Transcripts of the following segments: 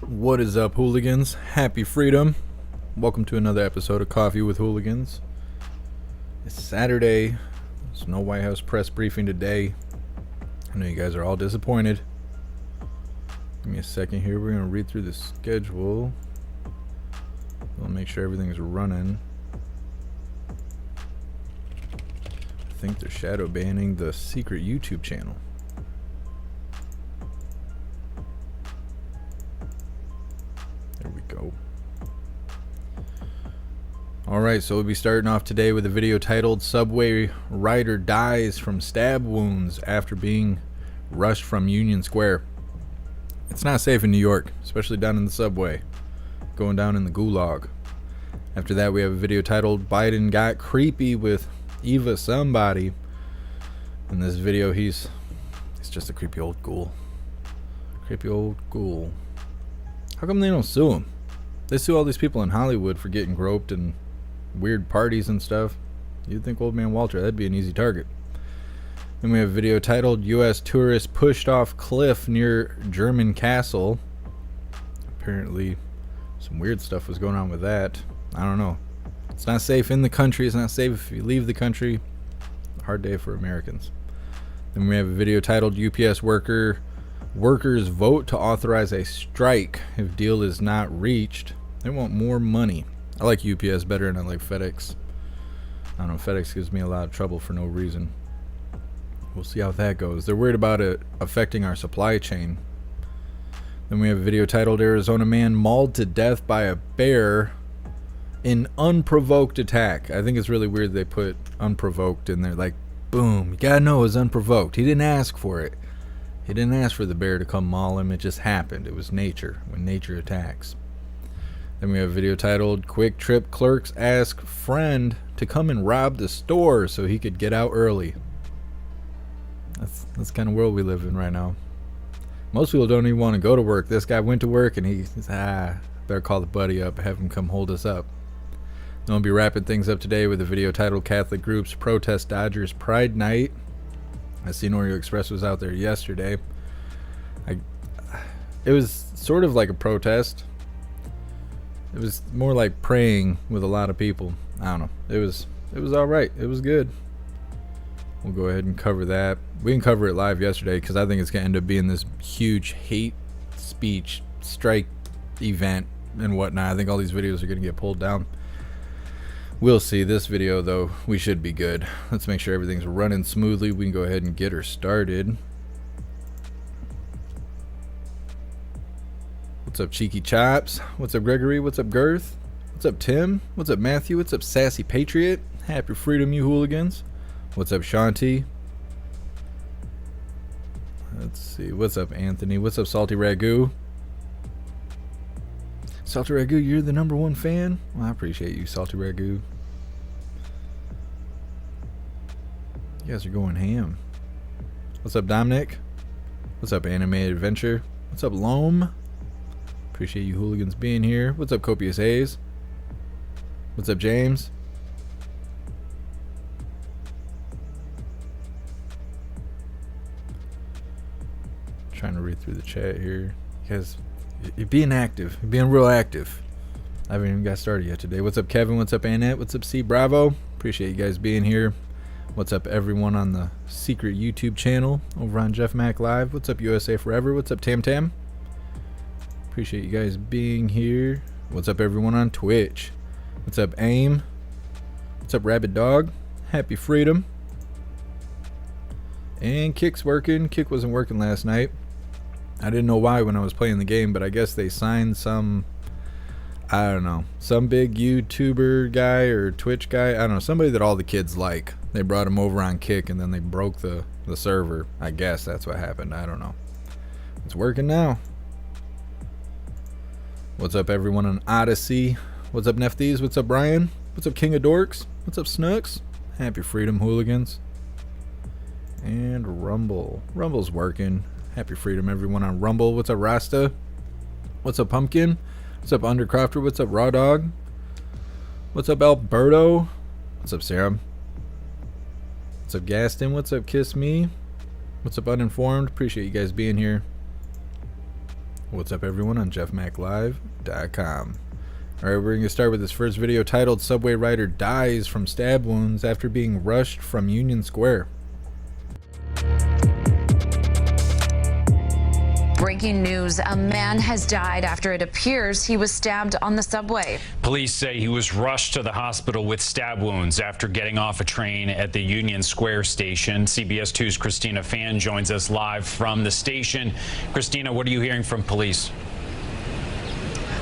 What is up, hooligans? Happy freedom. Welcome to another episode of Coffee with Hooligans. It's Saturday. There's no White House Press Briefing today. I know you guys are all disappointed. Give me a second here. We're going to read through the schedule. We'll make sure everything's running. I think they're shadow banning the secret YouTube channel. There we go. Alright, so we'll be starting off today with a video titled "Subway Rider Dies from Stab Wounds After Being Rushed from Union Square." It's not safe in New York, especially down in the subway. Going down in the Gulag. After that, we have a video titled "Biden Got Creepy with Eva Somebody." In this video, he's just a creepy old ghoul. Creepy old ghoul. How come they don't sue him? They sue all these people in Hollywood for getting groped and weird parties and stuff. You'd think old man Walter, that'd be an easy target. Then we have a video titled "U.S. Tourist Pushed Off Cliff Near German Castle." Apparently some weird stuff was going on with that. I don't know. It's not safe in the country. It's not safe if you leave the country. Hard day for Americans. Then we have a video titled "UPS Workers vote to authorize a strike if deal is not reached. They want more money." I like UPS better than I like FedEx. I don't know, FedEx gives me a lot of trouble for no reason. We'll see how that goes. They're worried about it affecting our supply chain. Then we have a video titled "Arizona Man Mauled to Death by a Bear in Unprovoked Attack." I think it's really weird they put unprovoked in there. Like, boom, you gotta know it was unprovoked. He didn't ask for it. He didn't ask for the bear to come maul him. It just happened. It was nature, when nature attacks. Then we have a video titled "Quick Trip Clerks Ask Friend to Come and Rob the Store so he could get out early." That's the kind of world we live in right now. Most people don't even want to go to work. This guy went to work and he's better call the buddy up, have him come hold us up. Then we'll be wrapping things up today with a video titled "Catholic Groups Protest Dodgers Pride Night." I seen Oreo Express was out there yesterday. It was sort of like a protest. It was more like praying with a lot of people. I don't know. It was all right. It was good. We'll go ahead and cover that. We didn't cover it live yesterday because I think it's going to end up being this huge hate speech strike event and whatnot. I think all these videos are going to get pulled down. We'll see. This video, though, we should be good. Let's make sure everything's running smoothly. We can go ahead and get her started. What's up, Cheeky Chops? What's up, Gregory? What's up, Girth? What's up, Tim? What's up, Matthew? What's up, Sassy Patriot? Happy freedom, you hooligans. What's up, Shanti? Let's see. What's up, Anthony? What's up, Salty Ragu? Salty Ragu, you're the #1 fan? Well, I appreciate you, Salty Ragu. You guys are going ham. What's up, Dominic? What's up, Animated Adventure? What's up, Loam? Appreciate you hooligans being here. What's up, Copious Hayes? What's up, James? Trying to read through the chat here. You guys, you're being active. You're being real active. I haven't even got started yet today. What's up, Kevin? What's up, Annette? What's up, C Bravo? Appreciate you guys being here. What's up, everyone on the secret YouTube channel over on JeffMAC Live? What's up, USA Forever? What's up, Tam Tam? Appreciate you guys being here. What's up, everyone on Twitch? What's up, AIM? What's up, Rabbit Dog? Happy Freedom. And Kick's working. Kick wasn't working last night. I didn't know why when I was playing the game, but I guess they signed some, I don't know, some big YouTuber guy or Twitch guy. I don't know, somebody that all the kids like. They brought him over on Kick, and then they broke the server. I guess that's what happened. I don't know. It's working now. What's up, everyone on Odyssey? What's up, Nefties? What's up, Brian? What's up, King of Dorks? What's up, Snooks? Happy Freedom, Hooligans. And Rumble. Rumble's working. Happy Freedom, everyone on Rumble. What's up, Rasta? What's up, Pumpkin? What's up, Undercrofter? What's up, Raw Dog? What's up, Alberto? What's up, Sarah? What's up, Gaston? What's up, Kiss Me? What's up, Uninformed? Appreciate you guys being here. What's up, everyone on jeffmaclive.com. Alright, we're going to start with this first video titled Subway Rider Dies from Stab Wounds After Being Rushed from Union Square. Breaking news, a man has died after it appears he was stabbed on the subway. Police say he was rushed to the hospital with stab wounds after getting off a train at the Union Square station. CBS 2's Christina Fan joins us live from the station. Christina, what are you hearing from police?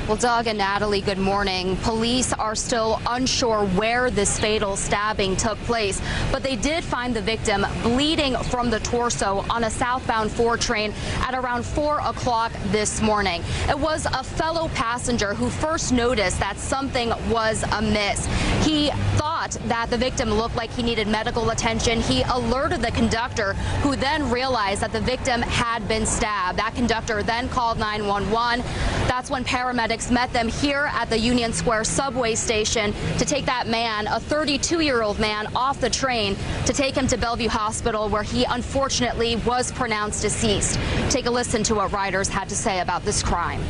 Well, Doug and Natalie, good morning. Police are still unsure where this fatal stabbing took place, but they did find the victim bleeding from the torso on a southbound 4 train at around 4 o'clock this morning. It was a fellow passenger who first noticed that something was amiss. He thought that the victim looked like he needed medical attention. He alerted the conductor, who then realized that the victim had been stabbed. That conductor then called 911. That's when paramedics met them here at the Union Square subway station to take that man, a 32-year-old man, off the train to take him to Bellevue Hospital, where he unfortunately was pronounced deceased. Take a listen to what riders had to say about this crime.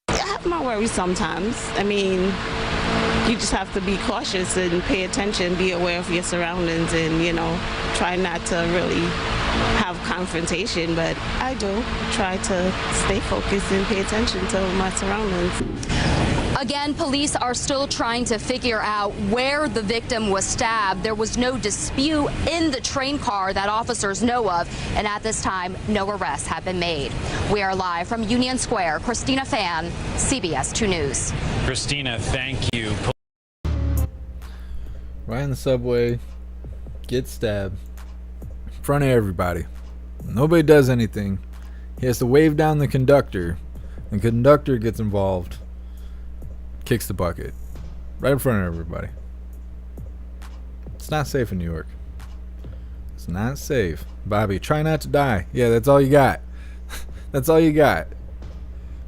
I have my worries sometimes. I mean, you just have to be cautious and pay attention, be aware of your surroundings, and, you know, try not to really have confrontation, but I do try to stay focused and pay attention to my surroundings. Again, police are still trying to figure out where the victim was stabbed. There was no dispute in the train car that officers know of, and at this time, no arrests have been made. We are live from Union Square. Christina Fan, CBS 2 News. Christina, thank you. Right in the subway, get stabbed. In front of everybody. Nobody does anything. He has to wave down the conductor. The conductor gets involved. Kicks the bucket. Right in front of everybody. It's not safe in New York. It's not safe. Bobby, try not to die. Yeah, that's all you got. That's all you got.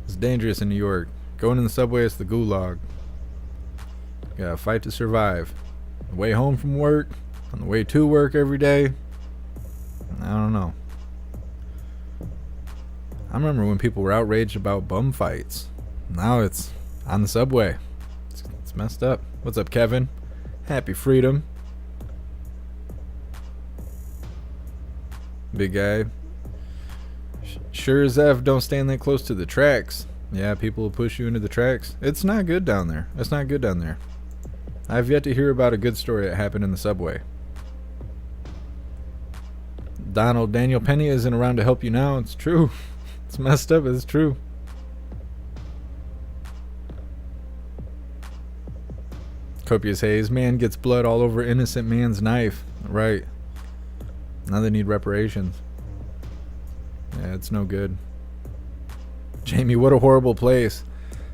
It's dangerous in New York. Going in the subway, it's the Gulag. You gotta fight to survive. On the way home from work, on the way to work every day. I don't know. I remember when people were outraged about bum fights. Now it's on the subway. It's messed up. What's up, Kevin? Happy Freedom. Big guy. Sure as F, don't stand that close to the tracks. Yeah, people will push you into the tracks. It's not good down there. It's not good down there. I've yet to hear about a good story that happened in the subway. Donald, Daniel Penny isn't around to help you now. It's true. It's messed up. It's true. Copious haze. Man gets blood all over innocent man's knife. Right. Now they need reparations. Yeah, it's no good. Jamie, what a horrible place.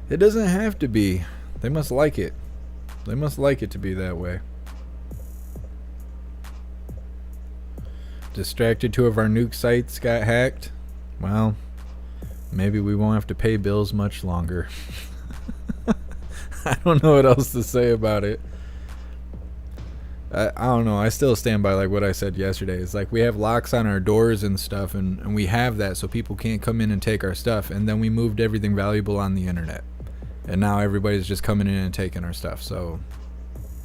It doesn't have to be. They must like it. They must like it to be that way. Distracted, 2 of our nuke sites got hacked. Well, maybe we won't have to pay bills much longer. I don't know what else to say about it. I don't know. I still stand by like what I said yesterday. It's like we have locks on our doors and stuff, and we have that so people can't come in and take our stuff. And then we moved everything valuable on the internet. And now everybody's just coming in and taking our stuff. So,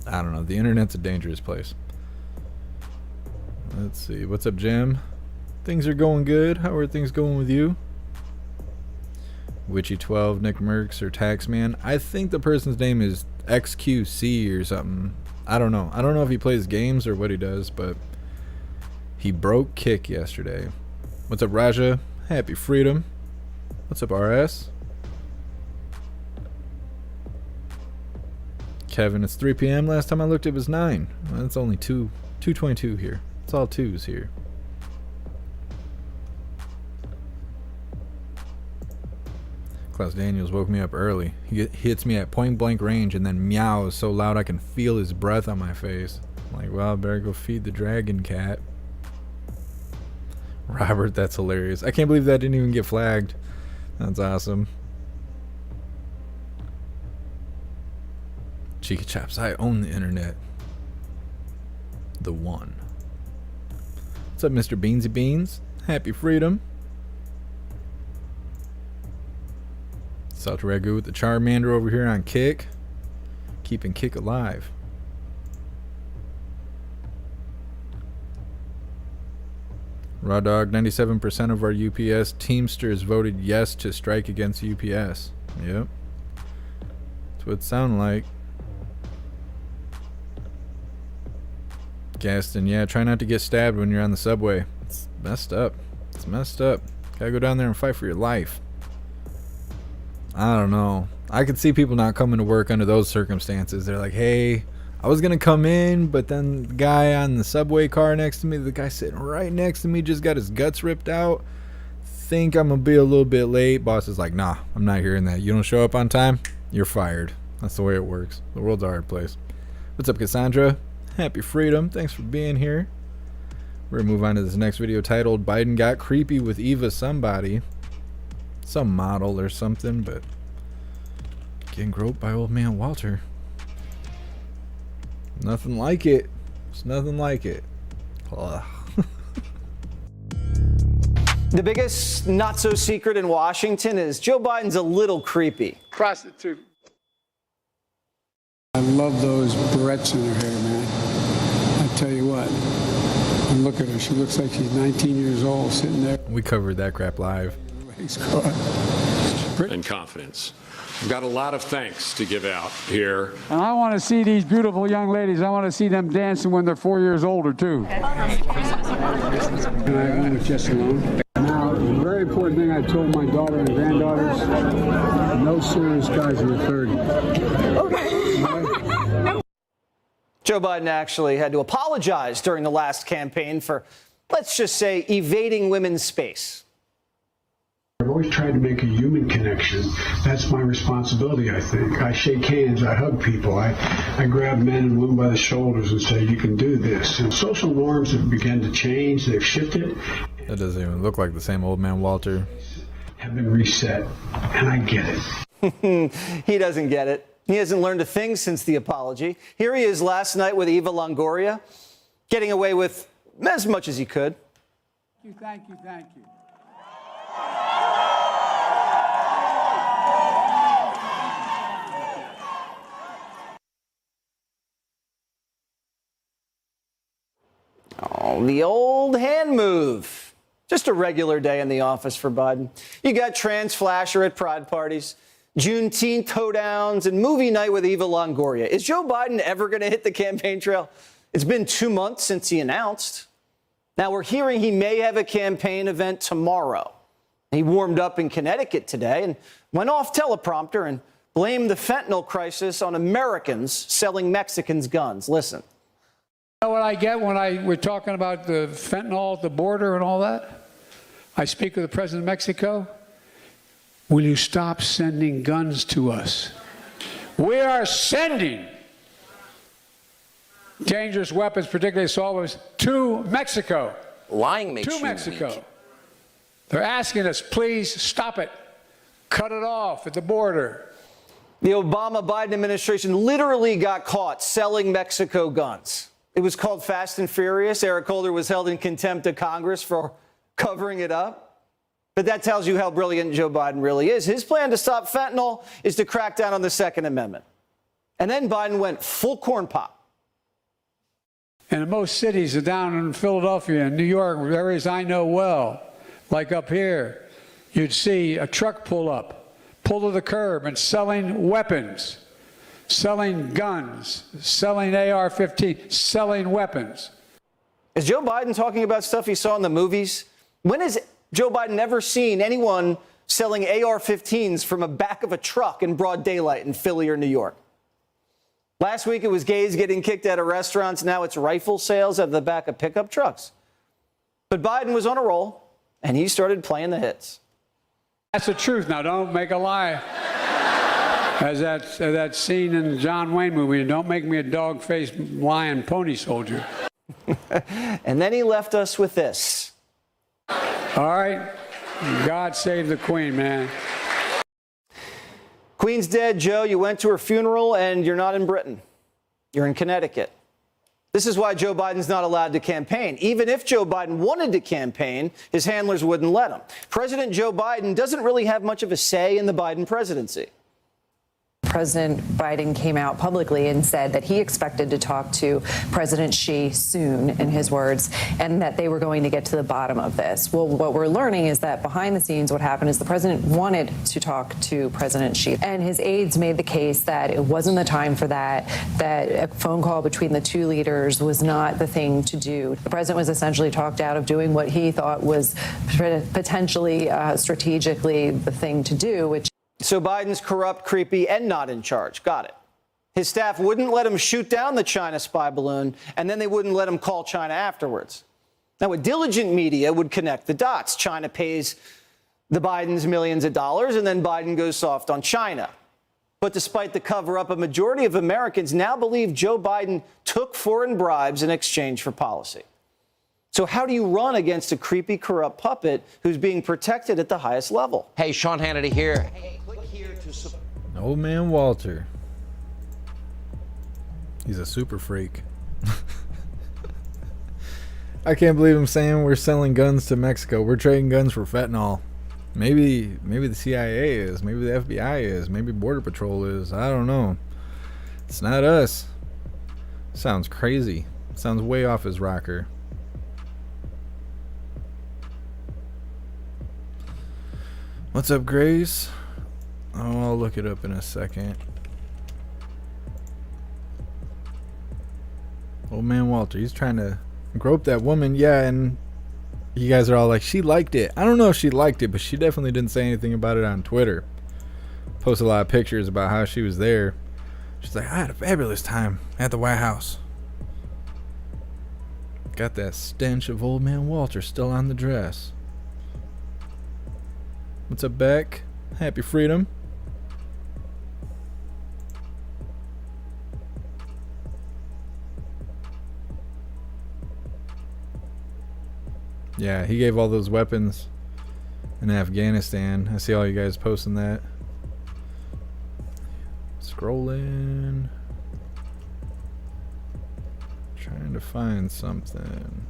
I don't know. The internet's a dangerous place. Let's see. What's up, Jim? Things are going good. How are things going with you? Witchy12, Nick Merckx, or Taxman. I think the person's name is XQC or something. I don't know. I don't know if he plays games or what he does, but he broke kick yesterday. What's up, Raja? Happy freedom. What's up, RS? Kevin, it's 3 p.m. Last time I looked, it was 9. Well, it's only 2:22 here. It's all 2s here. Klaus Daniels woke me up early. He hits me at point blank range and then meows so loud I can feel his breath on my face. I'm like, well, I better go feed the dragon cat. Robert, that's hilarious. I can't believe that didn't even get flagged. That's awesome. Cheeky Chops, I own the internet. The one. What's up, Mr. Beansy Beans? Happy freedom. Salt Ragu with the Charmander over here on Kick. Keeping Kick alive. Raw Dog, 97% of our UPS Teamsters voted yes to strike against UPS. Yep. That's what it sounded like. Gaston, yeah, try not to get stabbed when you're on the subway. It's messed up. It's messed up. Gotta go down there and fight for your life. I don't know. I could see people not coming to work under those circumstances. They're like, hey, I was gonna come in, but then the guy on the subway car next to me, the guy sitting right next to me just got his guts ripped out. Think I'm gonna be a little bit late. Boss is like, nah, I'm not hearing that. You don't show up on time, you're fired. That's the way it works. The world's a hard place. What's up, Cassandra? Happy freedom. Thanks for being here. We're gonna move on to this next video titled Biden Got Creepy with Eva Somebody. Some model or something, but getting groped by old man Walter. Nothing like it. It's nothing like it. Ugh. The biggest not so secret in Washington is Joe Biden's a little creepy. Prostitute. I love those barrettes in her hair, man. I tell you what. And look at her. She looks like she's 19 years old sitting there. We covered that crap live. And confidence. I've got a lot of thanks to give out here. And I want to see these beautiful young ladies. I want to see them dancing when they're 4 years older, too. And I went with Jess alone. Now, the very important thing I told my daughter and granddaughters, no serious guys in the 30s. Okay. Joe Biden actually had to apologize during the last campaign for, let's just say, evading women's space. I've always tried to make a human connection. That's my responsibility, I think. I shake hands, I hug people, I grab men and women by the shoulders and say, you can do this. And social norms have begun to change, they've shifted. That doesn't even look like the same old man Walter. Have been reset, and I get it. He doesn't get it. He hasn't learned a thing since the apology. Here he is last night with Eva Longoria, getting away with as much as he could. Thank you, thank you. Oh, the old hand move. Just a regular day in the office for Biden. You got trans flasher at pride parties, Juneteenth hoedowns, and movie night with Eva Longoria. Is Joe Biden ever going to hit the campaign trail? It's been 2 months since he announced. Now we're hearing he may have a campaign event tomorrow. He warmed up in Connecticut today and went off teleprompter and blamed the fentanyl crisis on Americans selling Mexicans guns. Listen. You know what I get when we're talking about the fentanyl at the border and all that? I speak with the president of Mexico. Will you stop sending guns to us? We are sending dangerous weapons, particularly assault weapons, to Mexico. Lying makes to you Mexico. weak. They're asking us, please stop it. Cut it off at the border. The Obama-Biden administration literally got caught selling Mexico guns. It was called Fast and Furious. Eric Holder was held in contempt of Congress for covering it up. But that tells you how brilliant Joe Biden really is. His plan to stop fentanyl is to crack down on the Second Amendment. And then Biden went full corn pop. And in most cities down in Philadelphia and New York, areas I know well, like up here, you'd see a truck pull to the curb and selling weapons, selling guns, selling AR-15, selling weapons. Is Joe Biden talking about stuff he saw in the movies? When has Joe Biden ever seen anyone selling AR-15s from the back of a truck in broad daylight in Philly or New York? Last week it was gays getting kicked out of restaurants. Now it's rifle sales out of the back of pickup trucks. But Biden was on a roll, and he started playing the hits. That's the truth. Now, don't make a lie. As that scene in the John Wayne movie, don't make me a dog-faced lion pony soldier. And then he left us with this. All right. God save the Queen, man. Queen's dead, Joe. You went to her funeral, and you're not in Britain. You're in Connecticut. This is why Joe Biden's not allowed to campaign. Even if Joe Biden wanted to campaign, his handlers wouldn't let him. President Joe Biden doesn't really have much of a say in the Biden presidency. President Biden came out publicly and said that he expected to talk to President Xi soon, in his words, and that they were going to get to the bottom of this. Well, what we're learning is that behind the scenes, what happened is the president wanted to talk to President Xi, and his aides made the case that it wasn't the time for that, that a phone call between the two leaders was not the thing to do. The president was essentially talked out of doing what he thought was potentially strategically the thing to do, which So Biden's corrupt, creepy, and not in charge. Got it. His staff wouldn't let him shoot down the China spy balloon, and then they wouldn't let him call China afterwards. Now, a diligent media would connect the dots. China pays the Bidens millions of dollars, and then Biden goes soft on China. But despite the cover-up, a majority of Americans now believe Joe Biden took foreign bribes in exchange for policy. So how do you run against a creepy, corrupt puppet who's being protected at the highest level? Hey, Sean Hannity here. Old man Walter. He's a super freak. I can't believe him saying we're selling guns to Mexico. We're trading guns for fentanyl. Maybe the CIA is. Maybe the FBI is. Maybe Border Patrol is. I don't know. It's not us. Sounds crazy. Sounds way off his rocker. What's up, Grace? Oh, I'll look it up in a second. Old man Walter, he's trying to grope that woman. Yeah, and you guys are all like, she liked it. I don't know if she liked it, but she definitely didn't say anything about it on Twitter. Posted a lot of pictures about how she was there. She's like, I had a fabulous time at the White House. Got that stench of old man Walter still on the dress. What's up, Beck? Happy freedom. Yeah, he gave all those weapons in Afghanistan. I see all you guys posting that. Scrolling. Trying to find something.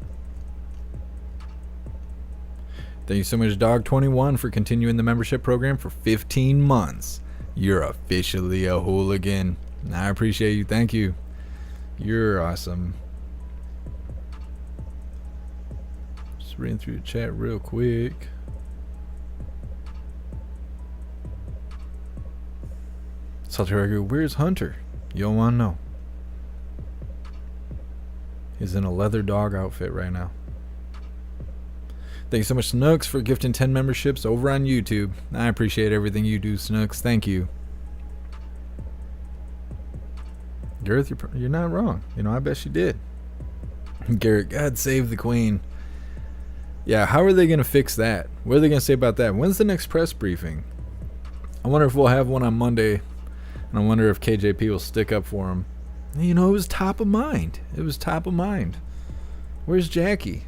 Thank you so much, Dog21, for continuing the membership program for 15 months. You're officially a hooligan. I appreciate you. Thank you. You're awesome. Just reading through the chat real quick. Salty Ragu, where's Hunter? You don't want to know. He's in a leather dog outfit right now. Thank you so much, Snooks, for gifting 10 memberships over on YouTube. I appreciate everything you do, Snooks. Thank you. Gareth, you're not wrong. You know, I bet she did. Garrett, God save the Queen. Yeah, how are they going to fix that? What are they going to say about that? When's the next press briefing? I wonder if we'll have one on Monday. And I wonder if KJP will stick up for him. You know, it was top of mind. It was top of mind. Where's Jacqui?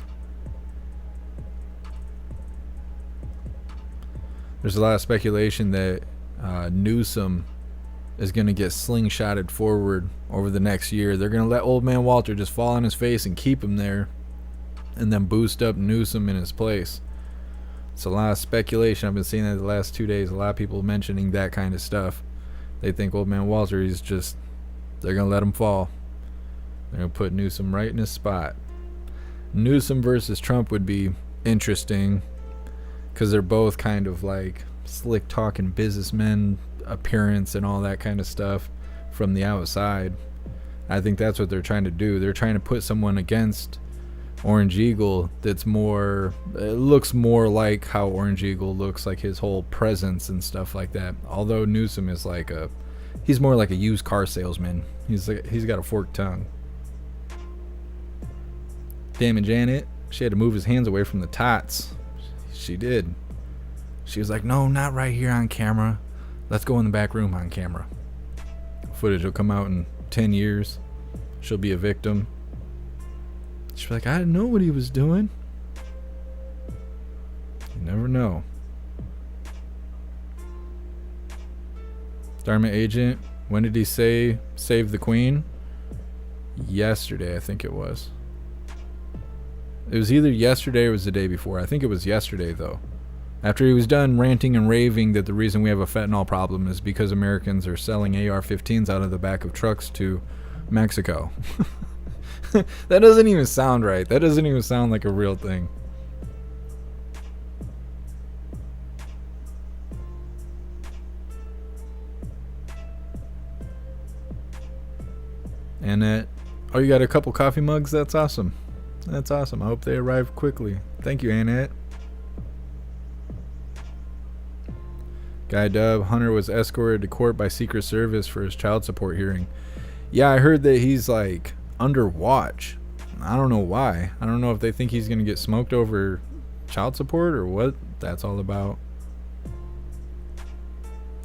There's a lot of speculation that Newsom is going to get slingshotted forward over the next year. They're going to let old man Walter just fall on his face and keep him there, and then boost up Newsom in his place. It's a lot of speculation. I've been seeing that the last 2 days. A lot of people mentioning that kind of stuff. They think old man Walter, they're going to let him fall. They're going to put Newsom right in his spot. Newsom versus Trump would be interesting because they're both kind of like slick talking businessmen appearance and all that kind of stuff from the outside. I think that's what they're trying to do. They're trying to put someone against Orange Eagle that's more, it looks more like how Orange Eagle looks, like his whole presence and stuff like that. Although Newsom is like he's more like a used car salesman. He's got a forked tongue. Damn it, Janet. She had to move his hands away from the tots. She did. She was like, no, not right here on camera. Let's go in the back room on camera. Footage will come out in 10 years. She'll be a victim. She's like, I didn't know what he was doing. You never know. Dharma agent, when did he say save the queen? Yesterday, I think it was. It was either yesterday or it was the day before. I think it was yesterday, though. After he was done ranting and raving that the reason we have a fentanyl problem is because Americans are selling AR-15s out of the back of trucks to Mexico. That doesn't even sound right. That doesn't even sound like a real thing. And oh, you got a couple coffee mugs? That's awesome. That's awesome. I hope they arrive quickly. Thank you, Annette. Guy Dub, Hunter was escorted to court by Secret Service for his child support hearing. Yeah, I heard that he's like under watch. I don't know why. I don't know if they think he's going to get smoked over child support or what that's all about.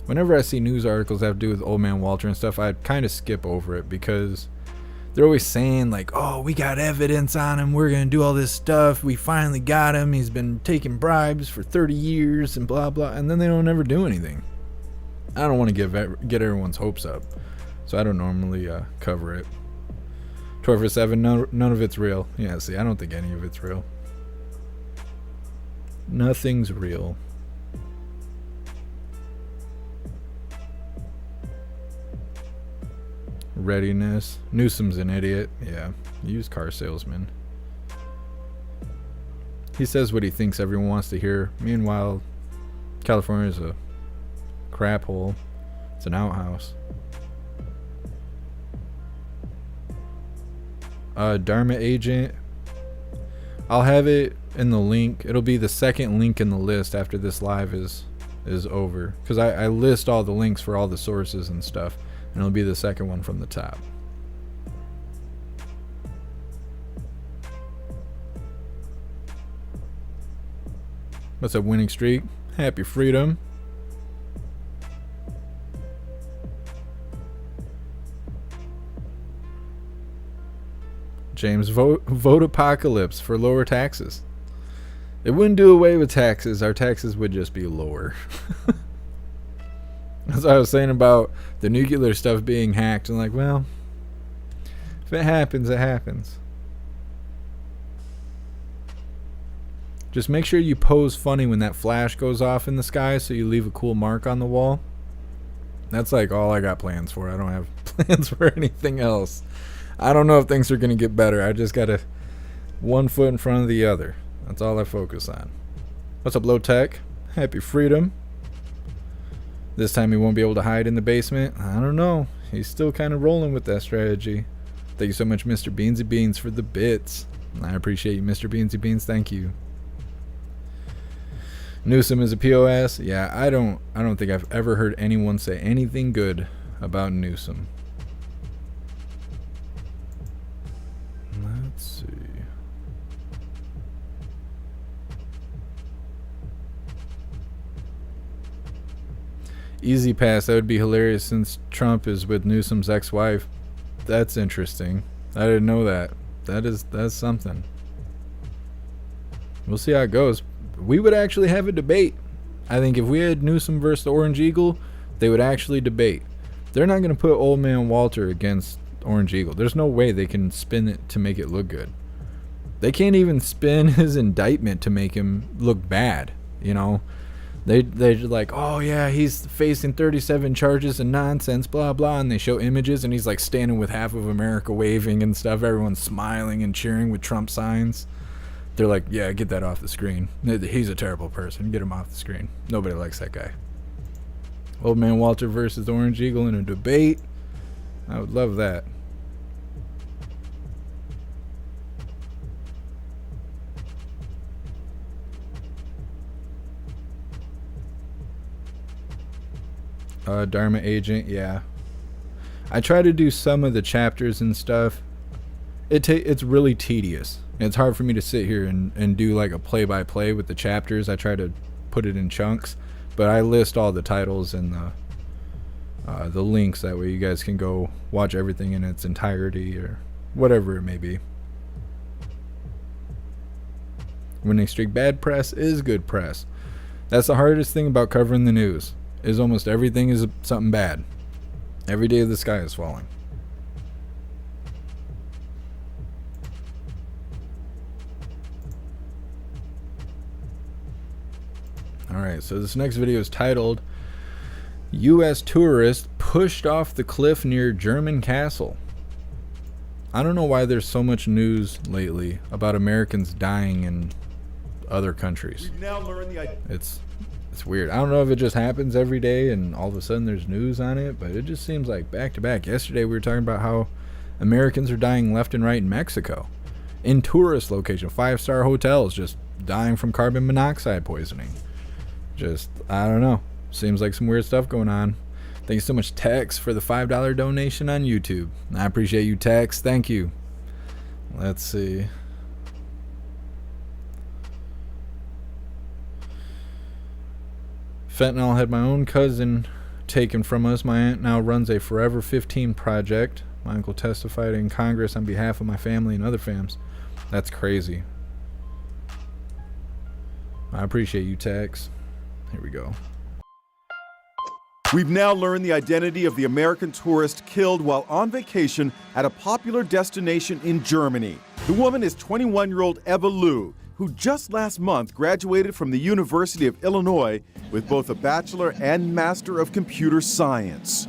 Whenever I see news articles that have to do with Old Man Walter and stuff, I kind of skip over it because they're always saying like, oh, we got evidence on him, we're gonna do all this stuff, we finally got him, he's been taking bribes for 30 years and blah blah, and then they don't ever do anything. I don't want to get everyone's hopes up, so I don't normally cover it. 12/7, none of it's real. Yeah, see, I don't think any of it's real. Nothing's real. Readiness. Newsom's an idiot. Yeah, used car salesman. He says what he thinks everyone wants to hear. Meanwhile, California's a crap hole. It's an outhouse. Dharma agent. I'll have it in the link. It'll be the second link in the list after this live is over. Because I list all the links for all the sources and stuff. And it'll be the second one from the top. What's up, winning streak? Happy freedom. James, vote apocalypse for lower taxes. It wouldn't do away with taxes. Our taxes would just be lower. That's what I was saying about the nuclear stuff being hacked. And like, well, if it happens, it happens. Just make sure you pose funny when that flash goes off in the sky so you leave a cool mark on the wall. That's like all I got plans for. I don't have plans for anything else. I don't know if things are going to get better. I just got to one foot in front of the other. That's all I focus on. What's up, Low Tech? Happy freedom. This time he won't be able to hide in the basement. I don't know. He's still kind of rolling with that strategy. Thank you so much, Mr. Beansy Beans, for the bits. I appreciate you, Mr. Beansy Beans. Thank you. Newsom is a POS. Yeah, I don't think I've ever heard anyone say anything good about Newsom. Let's see. Easy pass. That would be hilarious since Trump is with Newsom's ex-wife. That's interesting. I didn't know that. That's something. We'll see how it goes. We would actually have a debate. I think if we had Newsom versus the Orange Eagle, they would actually debate. They're not going to put Old Man Walter against Orange Eagle. There's no way they can spin it to make it look good. They can't even spin his indictment to make him look bad, you know? They're like, oh yeah, he's facing 37 charges and nonsense, blah blah, and they show images and he's like standing with half of America waving and stuff, everyone's smiling and cheering with Trump signs. They're like, yeah, get that off the screen. He's a terrible person, get him off the screen. Nobody likes that guy. Old Man Walter versus Orange Eagle in a debate. I would love that. Dharma Agent, yeah. I try to do some of the chapters and stuff. It's really tedious. It's hard for me to sit here and do like a play-by-play with the chapters. I try to put it in chunks, but I list all the titles and the links. That way you guys can go watch everything in its entirety or whatever it may be. Winning streak bad press is good press. That's the hardest thing about covering the news. Is almost everything is something bad. Every day the sky is falling. Alright, so this next video is titled U.S. Tourist Pushed Off the Cliff Near German Castle. I don't know why there's so much news lately about Americans dying in other countries. It's weird. I don't know if it just happens every day and all of a sudden there's news on it, but it just seems like back to back. Yesterday we were talking about how Americans are dying left and right in Mexico. In tourist locations, 5-star hotels just dying from carbon monoxide poisoning. Just, I don't know. Seems like some weird stuff going on. Thank you so much, Tex, for the $5 donation on YouTube. I appreciate you, Tex. Thank you. Let's see. Fentanyl had my own cousin taken from us. My aunt now runs a Forever 15 project. My uncle testified in Congress on behalf of my family and other fams. That's crazy. I appreciate you, Tex. Here we go. We've now learned the identity of the American tourist killed while on vacation at a popular destination in Germany. The woman is 21-year-old Eva Liu, who just last month graduated from the University of Illinois with both a Bachelor and Master of Computer Science.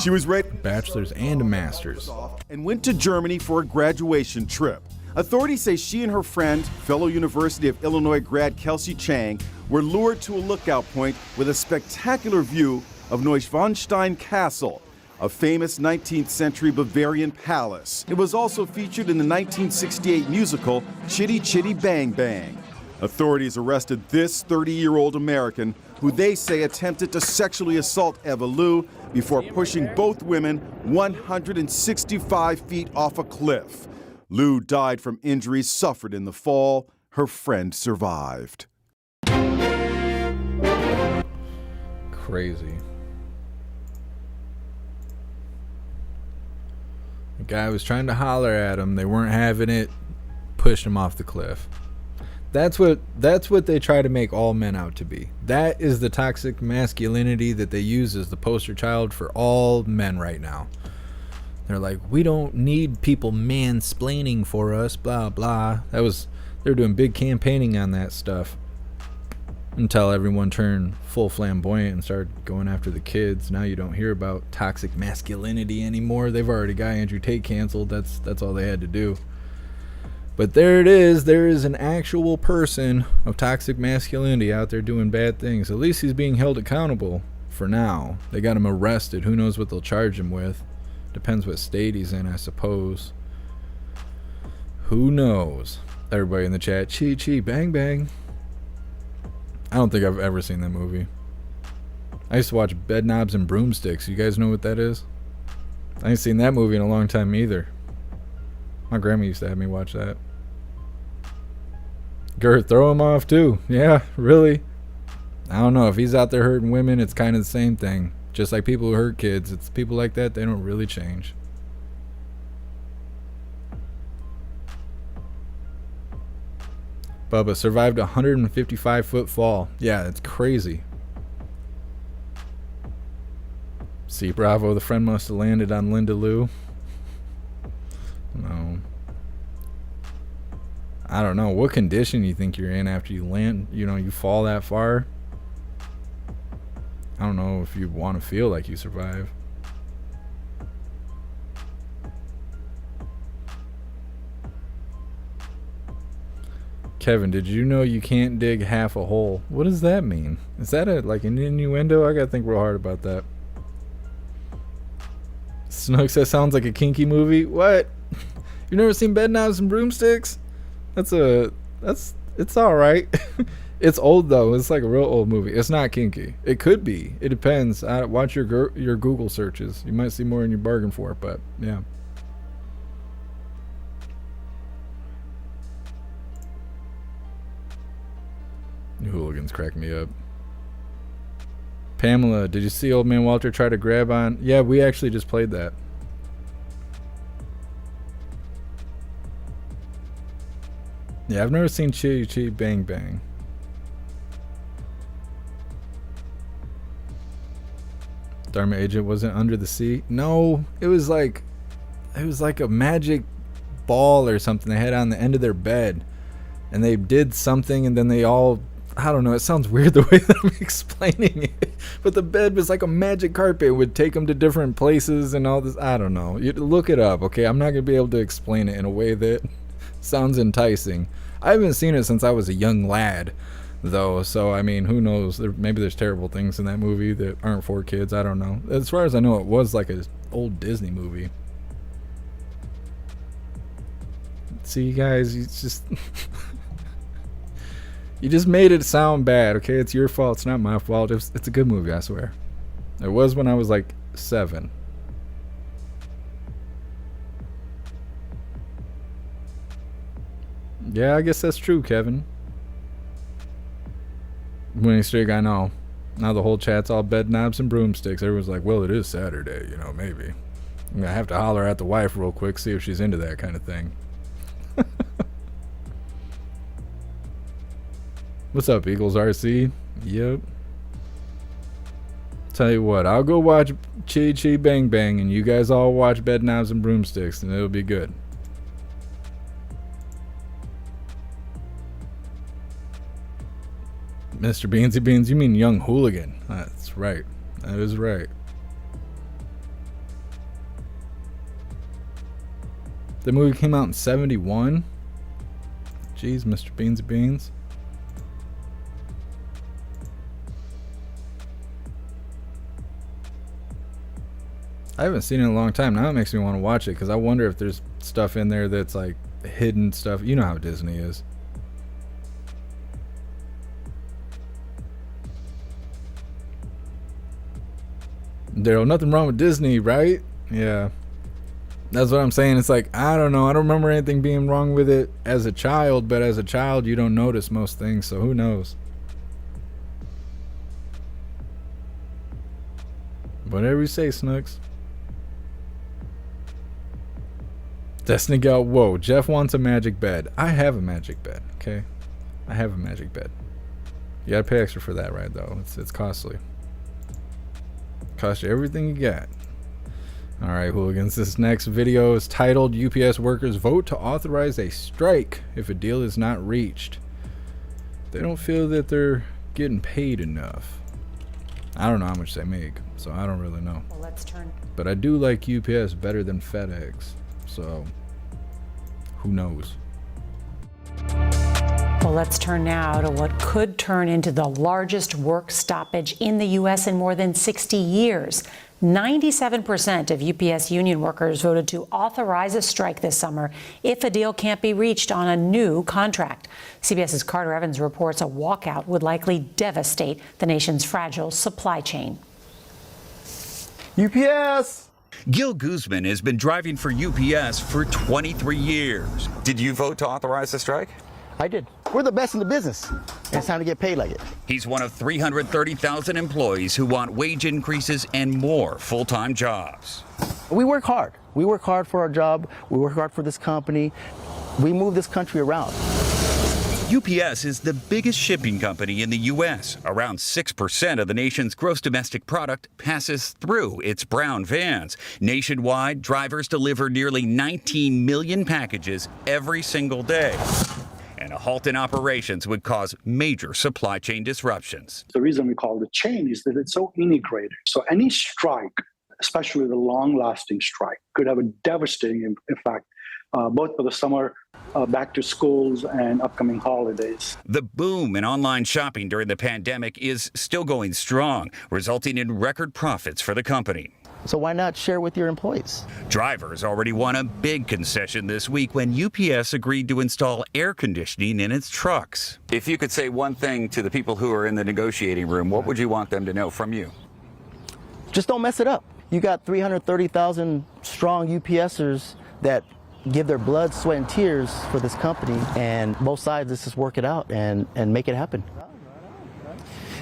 She was rated Bachelor's and a Master's and went to Germany for a graduation trip. Authorities say she and her friend, fellow University of Illinois grad Kelsey Chang, were lured to a lookout point with a spectacular view of Neuschwanstein Castle, a famous 19th century Bavarian palace. It was also featured in the 1968 musical Chitty Chitty Bang Bang. Authorities arrested this 30-year-old American who they say attempted to sexually assault Eva Liu before pushing both women 165 feet off a cliff. Liu died from injuries suffered in the fall. Her friend survived. Crazy. The guy was trying to holler at him. They weren't having it. Pushed him off the cliff. That's what they try to make all men out to be. That is the toxic masculinity that they use as the poster child for all men right now. They're like, we don't need people mansplaining for us, blah blah. They're doing big campaigning on that stuff until everyone turned full flamboyant and started going after the kids. Now you don't hear about toxic masculinity anymore. They've already got Andrew Tate canceled. That's all they had to do. But there it is. There is an actual person of toxic masculinity out there doing bad things. At least he's being held accountable for now. They got him arrested. Who knows what they'll charge him with? Depends what state he's in, I suppose. Who knows? Everybody in the chat, chee chee, bang bang. I don't think I've ever seen that movie. I used to watch Bed Knobs and Broomsticks. You guys know what that is? I ain't seen that movie in a long time either. My grandma used to have me watch that. Gert, throw him off too. Yeah, really? I don't know. If he's out there hurting women, it's kind of the same thing. Just like people who hurt kids, it's people like that, they don't really change. Bubba survived a 155-foot fall. Yeah, it's crazy. See, Bravo, the friend must have landed on Linda Lou. No. I don't know what condition you think you're in after you land, you know, you fall that far. I don't know if you want to feel like you survive. Kevin, did you know you can't dig half a hole? What does that mean? Is that like an innuendo? I gotta think real hard about that. Snooks, that sounds like a kinky movie. What? You've never seen Bed Knobs and Broomsticks? It's all right. It's old though. It's like a real old movie. It's not kinky. It could be. It depends. Watch your Google searches. You might see more than you bargain for. But yeah. Hooligans crack me up. Pamela, did you see Old Man Walter try to grab on? Yeah, we actually just played that. Yeah, I've never seen Chitty Chitty Bang Bang. Dharma Agent wasn't under the sea. No, it was like a magic ball or something they had on the end of their bed, and they did something, and then they all, I don't know, it sounds weird the way that I'm explaining it, but the bed was like a magic carpet. It would take them to different places and all this. I don't know. You look it up, okay? I'm not going to be able to explain it in a way that sounds enticing. I haven't seen it since I was a young lad, though, so I mean, who knows? Maybe there's terrible things in that movie that aren't for kids. I don't know. As far as I know, it was like an old Disney movie. See, you guys, you just... You just made it sound bad, okay? It's your fault. It's not my fault. It's a good movie, I swear. It was when I was like 7. Yeah, I guess that's true, Kevin. Winning streak, I know. Now the whole chat's all Bed Knobs and Broomsticks. Everyone's like, well, it is Saturday, you know, maybe. I'm gonna have to holler at the wife real quick, see if she's into that kind of thing. What's up, Eagles RC? Yep. Tell you what, I'll go watch Chitty Chitty Bang Bang, and you guys all watch Bed Knobs and Broomsticks, and it'll be good. Mr. Beansy Beans, you mean Young Hooligan. That's right. That is right. The movie came out in 71? Jeez, Mr. Beansy Beans. I haven't seen it in a long time. Now it makes me want to watch it because I wonder if there's stuff in there that's like hidden stuff. You know how Disney is. Daryl, nothing wrong with Disney, right? Yeah. That's what I'm saying. It's like, I don't know. I don't remember anything being wrong with it as a child, but as a child, you don't notice most things, so who knows? Whatever you say, Snooks. Destiny Gal, whoa, Jeff wants a magic bed. I have a magic bed, okay? I have a magic bed. You gotta pay extra for that, right, though? It's costly. Cost you everything you got. Alright, Hooligans, this next video is titled UPS Workers Vote to Authorize a Strike if a Deal is Not Reached. They don't feel that they're getting paid enough. I don't know how much they make, so I don't really know. Well, let's turn. But I do like UPS better than FedEx, so who knows? Well, let's turn now to what could turn into the largest work stoppage in the U.S. in more than 60 years. 97% of UPS union workers voted to authorize a strike this summer if a deal can't be reached on a new contract. CBS's Carter Evans reports a walkout would likely devastate the nation's fragile supply chain. UPS! Gil Guzman has been driving for UPS for 23 years. Did you vote to authorize the strike? I did. We're the best in the business. It's time to get paid like it. He's one of 330,000 employees who want wage increases and more full-time jobs. We work hard. We work hard for our job. We work hard for this company. We move this country around. UPS is the biggest shipping company in the U.S. Around 6% of the nation's gross domestic product passes through its brown vans. Nationwide, drivers deliver nearly 19 million packages every single day. and a halt in operations would cause major supply chain disruptions. The reason we call it a chain is that it's so integrated. So any strike, especially the long-lasting strike, could have a devastating effect both for the summer, back to schools, and upcoming holidays. The boom in online shopping during the pandemic is still going strong, resulting in record profits for the company. So why not share with your employees? Drivers already won a big concession this week when UPS agreed to install air conditioning in its trucks. If you could say one thing to the people who are in the negotiating room, what would you want them to know from you? Just don't mess it up. You got 330,000 strong UPSers that give their blood, sweat, and tears for this company, and both sides, let's just work it out and make it happen.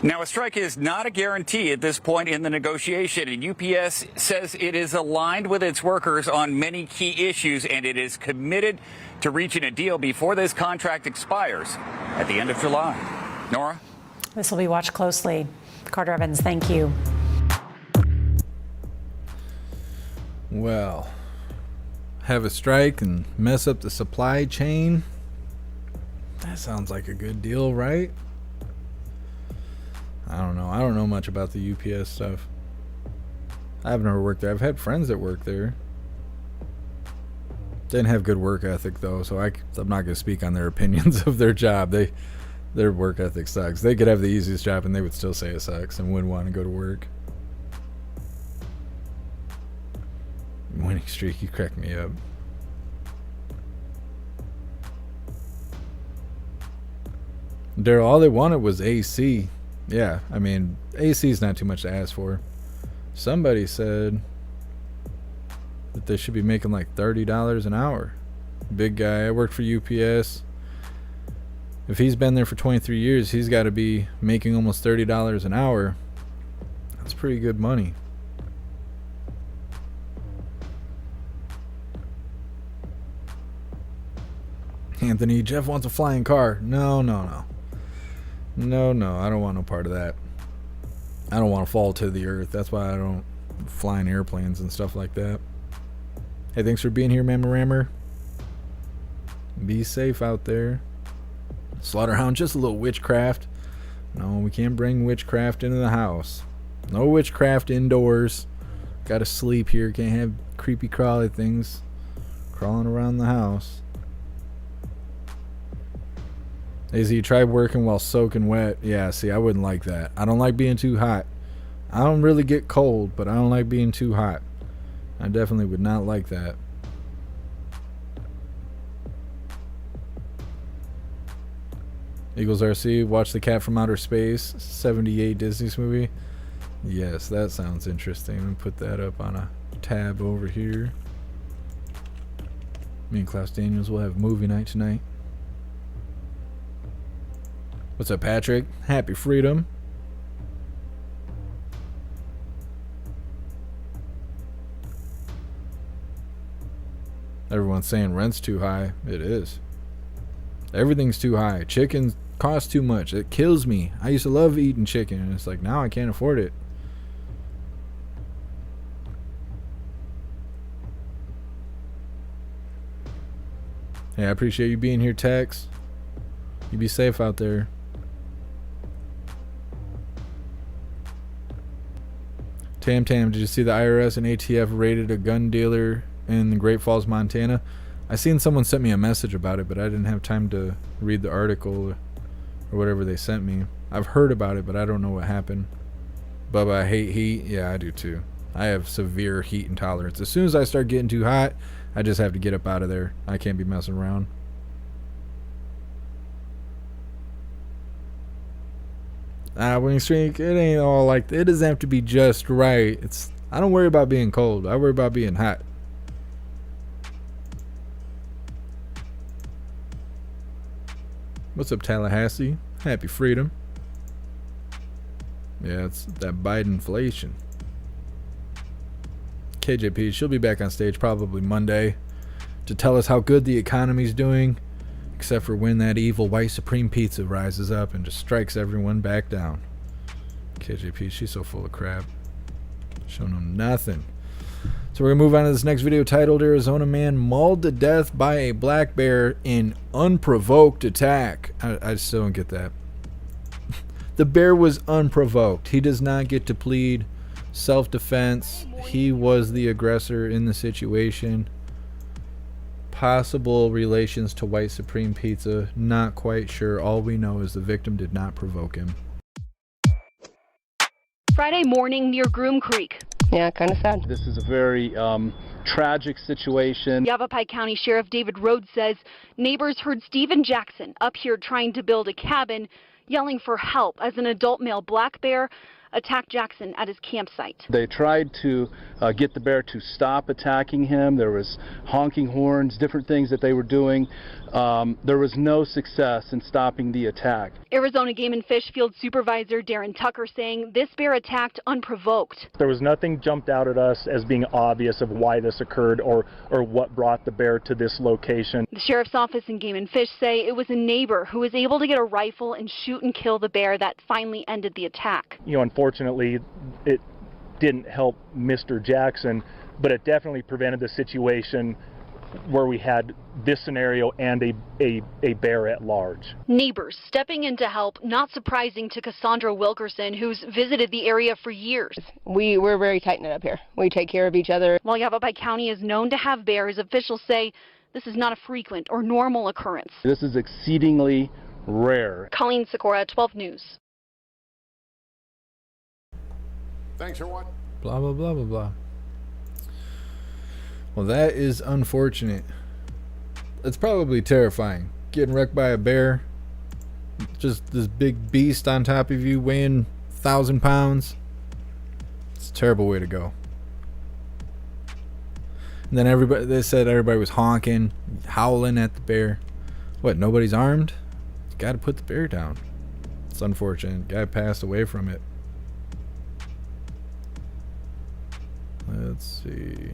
Now, a strike is not a guarantee at this point in the negotiation, and UPS says it is aligned with its workers on many key issues, and it is committed to reaching a deal before this contract expires at the end of July. Nora? This will be watched closely. Carter Evans, thank you. Well, have a strike and mess up the supply chain? That sounds like a good deal, right? I don't know. I don't know much about the UPS stuff. I've never worked there. I've had friends that work there. Didn't have good work ethic, though, so I'm not going to speak on their opinions of their job. Their work ethic sucks. They could have the easiest job, and they would still say it sucks and wouldn't want to go to work. Winning streak, you crack me up. Daryl, all they wanted was AC. Yeah, I mean, AC is not too much to ask for. Somebody said that they should be making like $30 an hour. Big guy, I worked for UPS. If he's been there for 23 years, he's got to be making almost $30 an hour. That's pretty good money. Anthony, Jeff wants a flying car. No, I don't want no part of that. I don't want to fall to the earth. That's why I don't fly in airplanes and stuff like that. Hey, thanks for being here, Mama Rammer. Be safe out there. Slaughterhound, just a little witchcraft. No, we can't bring witchcraft into the house. No witchcraft indoors. Gotta sleep here. Can't have creepy crawly things crawling around the house. Izzy, you tried working while soaking wet. Yeah, see, I wouldn't like that. I don't like being too hot. I don't really get cold, but I don't like being too hot. I definitely would not like that. Eagles RC, watch The Cat from Outer Space, 78 Disney's movie. Yes, that sounds interesting. Let me put that up on a tab over here. Me and Klaus Daniels will have movie night tonight. What's up, Patrick? Happy freedom. Everyone's saying rent's too high. It is. Everything's too high. Chicken costs too much. It kills me. I used to love eating chicken, and it's like now I can't afford it. Hey, I appreciate you being here, Tex. You be safe out there. Tam, did you see the IRS and ATF raided a gun dealer in Great Falls, Montana? I seen someone sent me a message about it, but I didn't have time to read the article or whatever they sent me. I've heard about it, but I don't know what happened. Bubba, I hate heat. Yeah, I do too. I have severe heat intolerance. As soon as I start getting too hot, I just have to get up out of there. I can't be messing around. Winning streak, it ain't all like that. It doesn't have to be just right. I don't worry about being cold. I worry about being hot. What's up, Tallahassee? Happy freedom. Yeah, it's that Biden inflation. KJP, she'll be back on stage probably Monday to tell us how good the economy's doing, except for when that evil white supreme pizza rises up and just strikes everyone back down. KJP, she's so full of crap. Showing them nothing. So we're going to move on to this next video titled Arizona Man Mauled to Death by a Black Bear in Unprovoked Attack. I still don't get that. The bear was unprovoked. He does not get to plead self-defense. He was the aggressor in the situation. Possible relations to white supreme pizza, not quite sure. All we know is the victim did not provoke him. Friday morning near Groom Creek. Yeah, kind of sad. This is a very tragic situation. Yavapai County Sheriff David Rhodes says neighbors heard Stephen Jackson up here trying to build a cabin, yelling for help as an adult male black bear attacked Jackson at his campsite. They tried to get the bear to stop attacking him. There was honking horns, different things that they were doing. There was no success in stopping the attack. Arizona Game and Fish Field Supervisor Darren Tucker saying this bear attacked unprovoked. There was nothing jumped out at us as being obvious of why this occurred or what brought the bear to this location. The Sheriff's Office and Game and Fish say it was a neighbor who was able to get a rifle and shoot and kill the bear that finally ended the attack. You know, unfortunately, it didn't help Mr. Jackson, but it definitely prevented the situation where we had this scenario and a bear at large. Neighbors stepping in to help, not surprising to Cassandra Wilkerson, who's visited the area for years. We're very tight-knit up here. We take care of each other. While Yavapai County is known to have bears, officials say this is not a frequent or normal occurrence. This is exceedingly rare. Colleen Sikora, 12 News. Thanks for watching. Blah, blah, blah, blah, blah. Well, that is unfortunate. It's probably terrifying. Getting wrecked by a bear. Just this big beast on top of you weighing 1,000 pounds. It's a terrible way to go. And then they said everybody was honking, howling at the bear. What, nobody's armed? You gotta put the bear down. It's unfortunate. Guy passed away from it. Let's see.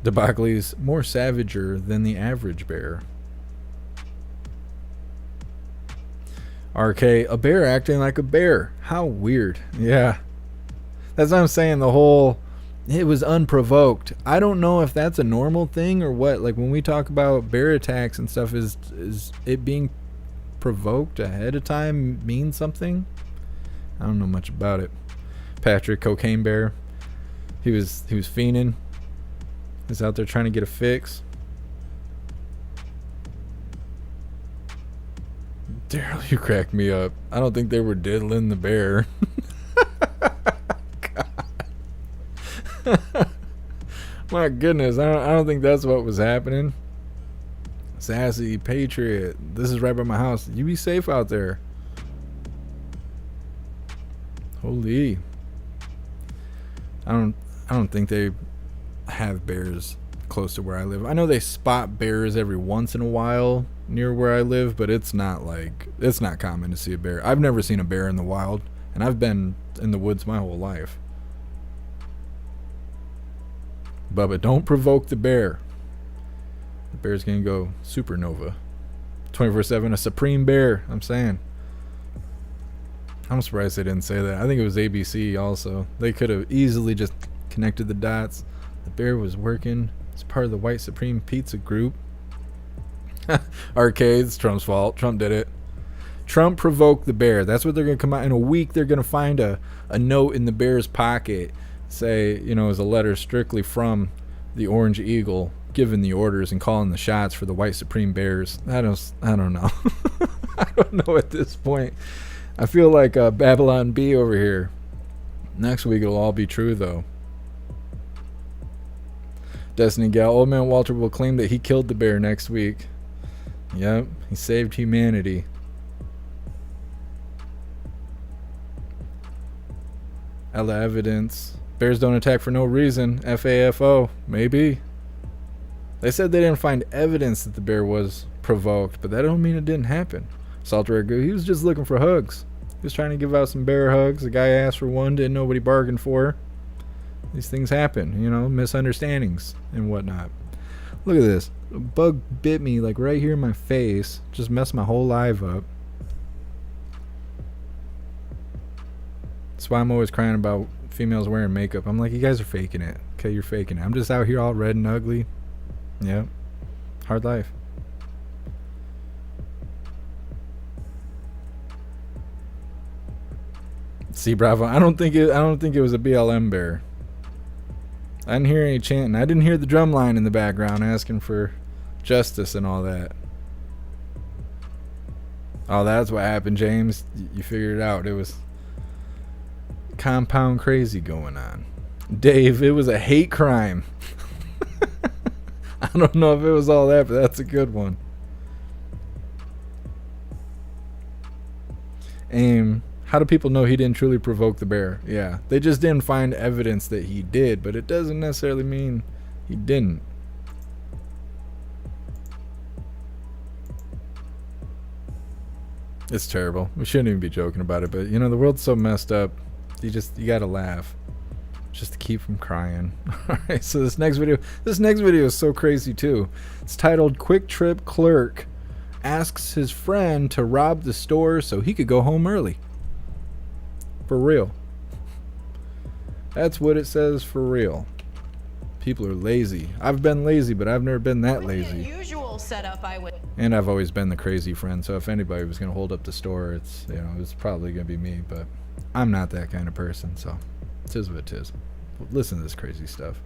Debacles more savager than the average bear. RK, a bear acting like a bear. How weird. Yeah. That's what I'm saying. It was unprovoked. I don't know if that's a normal thing or what. Like when we talk about bear attacks and stuff, is it being provoked ahead of time mean something? I don't know much about it. Patrick, cocaine bear. He was fiending. He's out there trying to get a fix. Daryl, you cracked me up. I don't think they were diddling the bear. God. My goodness, I don't think that's what was happening. Sassy Patriot. This is right by my house. You be safe out there. Holy. I don't think they have bears close to where I live. I know they spot bears every once in a while near where I live, but it's not common to see a bear. I've never seen a bear in the wild, and I've been in the woods my whole life. Bubba, don't provoke the bear. The bear's gonna go supernova. 24/7, a supreme bear, I'm saying. I'm surprised they didn't say that. I think it was ABC also. They could have easily just connected the dots. The bear was working as part of the white supreme pizza group. Arcades, Trump's fault. Trump did it. Trump provoked the bear. That's what they're going to come out. In a week, they're going to find a note in the bear's pocket. Say, as a letter strictly from the Orange Eagle, giving the orders and calling the shots for the white supreme bears. I don't know. I don't know at this point. I feel like Babylon B over here. Next week it'll all be true though. Destiny Gal, old man Walter will claim that he killed the bear next week. Yep, he saved humanity. Ella evidence. Bears don't attack for no reason. FAFO. Maybe. They said they didn't find evidence that the bear was provoked, but that don't mean it didn't happen. Salt Ragu, he was just looking for hugs. He was trying to give out some bear hugs. The guy asked for one, didn't know what he bargained for. These things happen, misunderstandings and whatnot. Look at this. A bug bit me like right here in my face. Just messed my whole life up. That's why I'm always crying about females wearing makeup. I'm like, you guys are faking it. Okay, you're faking it. I'm just out here all red and ugly. Yep. Hard life. See, Bravo. I don't think it was a BLM bear. I didn't hear any chanting. I didn't hear the drum line in the background asking for justice and all that. Oh, that's what happened, James. You figured it out. It was compound crazy going on. Dave, it was a hate crime. I don't know if it was all that, but that's a good one. Aim. How do people know he didn't truly provoke the bear? Yeah, they just didn't find evidence that he did, but it doesn't necessarily mean he didn't. It's terrible. We shouldn't even be joking about it, but you know, the world's so messed up. You gotta laugh just to keep from crying. All right, so this next video is so crazy too. It's titled "Quick Trip Clerk Asks His Friend to Rob the Store So He Could Go Home Early." For real. That's what it says, for real. People are lazy. I've been lazy, but I've never been that lazy. Unusual setup, I would. And I've always been the crazy friend, so if anybody was going to hold up the store, it's probably going to be me, but I'm not that kind of person, so it is what it is. Listen to this crazy stuff.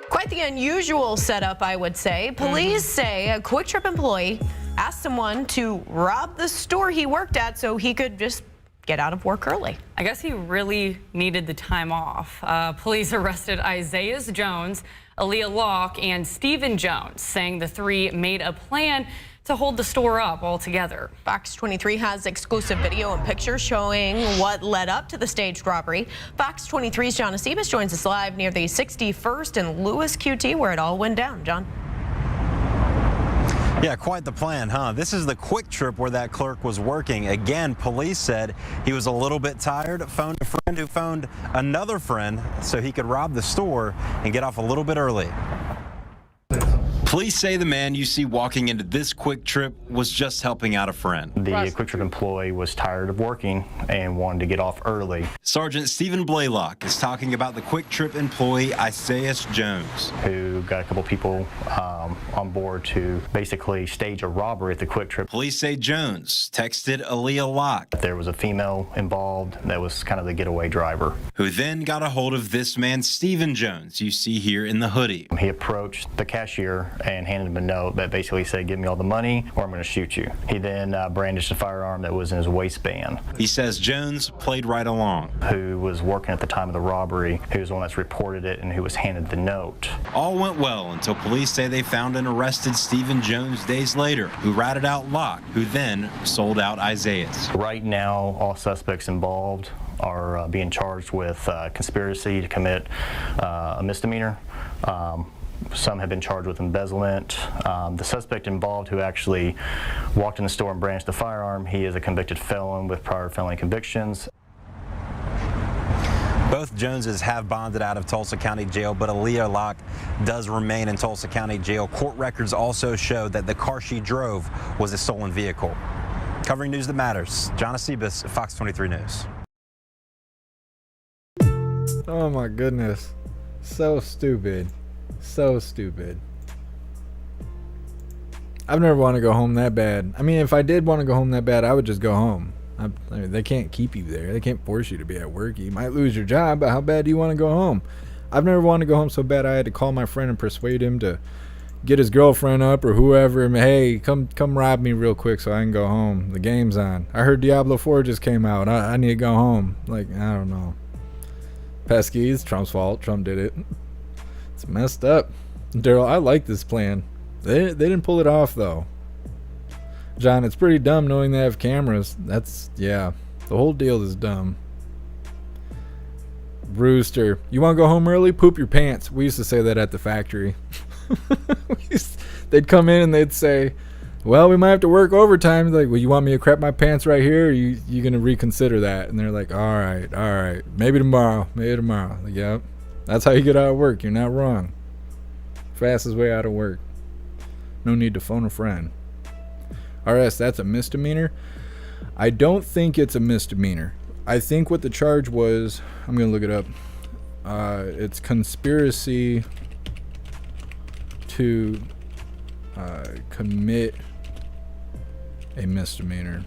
Quite the unusual setup, I would say. Police say a Quick Trip employee asked someone to rob the store he worked at so he could just get out of work early. I guess he really needed the time off. Police arrested Isaiah Jones, Aaliyah Locke, and Stephen Jones, saying the three made a plan to hold the store up altogether. Fox 23 has exclusive video and pictures showing what led up to the staged robbery. Fox 23's John Ateba joins us live near the 61st and Lewis QT where it all went down. John. Yeah, quite the plan, huh? This is the Quick Trip where that clerk was working. Again, police said he was a little bit tired, phoned a friend who phoned another friend so he could rob the store and get off a little bit early. Police say the man you see walking into this Quick Trip was just helping out a friend. The Quick Trip employee was tired of working and wanted to get off early. Sergeant Stephen Blaylock is talking about the Quick Trip employee Isaiah Jones, who got a couple people on board to basically stage a robbery at the Quick Trip. Police say Jones texted Aaliyah Locke. There was a female involved that was kind of the getaway driver, who then got a hold of this man Stephen Jones you see here in the hoodie. He approached the cashier and handed him a note that basically said, "Give me all the money or I'm going to shoot you." He then brandished a firearm that was in his waistband. He says Jones played right along. Who was working at the time of the robbery, who was the one that's reported it and who was handed the note. All went well until police say they found and arrested Stephen Jones days later, who ratted out Locke, who then sold out Isaiah's. Right now, all suspects involved are being charged with conspiracy to commit a misdemeanor. Some have been charged with embezzlement. The suspect involved who actually walked in the store and brandished the firearm, he is a convicted felon with prior felony convictions. Both Joneses have bonded out of Tulsa County Jail, but Aaliyah Locke does remain in Tulsa County Jail. Court records also show that the car she drove was a stolen vehicle. Covering news that matters, John Ateba, Fox 23 News. Oh my goodness. So stupid. So stupid. I've never wanted to go home that bad. I mean, if I did want to go home that bad, I would just go home. I mean, they can't keep you there. They can't force you to be at work. You might lose your job, but how bad do you want to go home? I've never wanted to go home so bad I had to call my friend and persuade him to get his girlfriend up or whoever. And, hey, come rob me real quick so I can go home. The game's on. I heard Diablo 4 just came out. I need to go home. Like, I don't know. Pesky, it's Trump's fault. Trump did it. It's messed up. Daryl, I like this plan. They didn't pull it off, though. John, it's pretty dumb knowing they have cameras. Yeah, the whole deal is dumb. Brewster, you want to go home early? Poop your pants. We used to say that at the factory. They'd come in and they'd say, well, we might have to work overtime. Like, well, you want me to crap my pants right here? Or you going to reconsider that? And they're like, all right. Maybe tomorrow. Like, yep. That's how you get out of work. You're not wrong. Fastest way out of work. No need to phone a friend. RS, that's a misdemeanor? I don't think it's a misdemeanor. I think what the charge was, I'm going to look it up. It's conspiracy to commit a misdemeanor.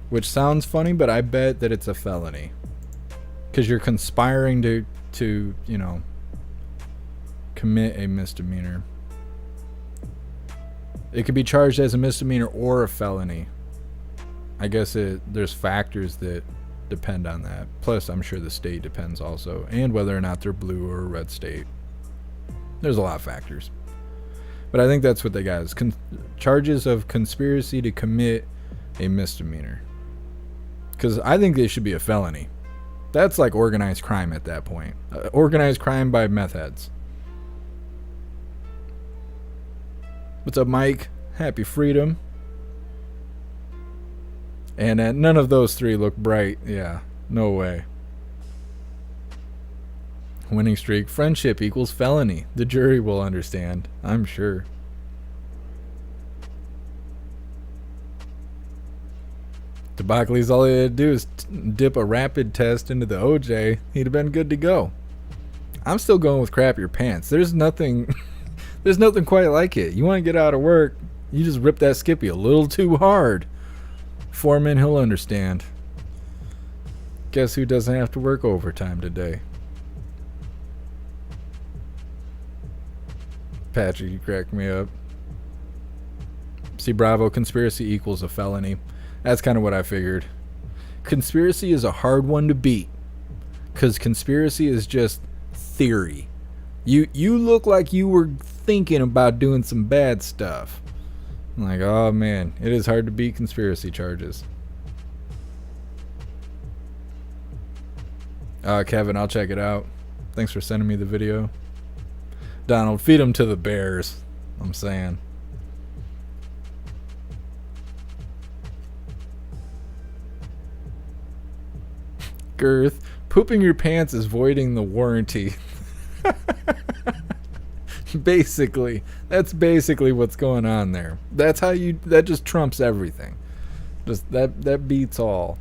Which sounds funny, but I bet that it's a felony. Because you're conspiring to, you know, commit a misdemeanor. It could be charged as a misdemeanor or a felony. I guess there's factors that depend on that. Plus, I'm sure the state depends also. And whether or not they're blue or a red state. There's a lot of factors. But I think that's what they got. Is charges of conspiracy to commit a misdemeanor. Because I think they should be a felony. That's like organized crime at that point. Organized crime by meth heads. What's up, Mike? Happy freedom. And none of those three look bright. Yeah, no way. Winning streak. Friendship equals felony. The jury will understand, I'm sure. Tobacco's all he had to do is dip a rapid test into the OJ. He'd have been good to go. I'm still going with crap your pants. There's nothing there's nothing quite like it. You want to get out of work, you just rip that Skippy a little too hard. Foreman, he'll understand. Guess who doesn't have to work overtime today? Patrick, you cracked me up. See, Bravo, conspiracy equals a felony. That's kind of what I figured. Conspiracy is a hard one to beat. Because conspiracy is just theory. You look like you were thinking about doing some bad stuff. I'm like, oh man, it is hard to beat conspiracy charges. Kevin, I'll check it out. Thanks for sending me the video. Donald, feed them to the bears. I'm saying. Girth, pooping your pants is voiding the warranty. Basically, that's basically what's going on there. That's how that just trumps everything. Just that beats all.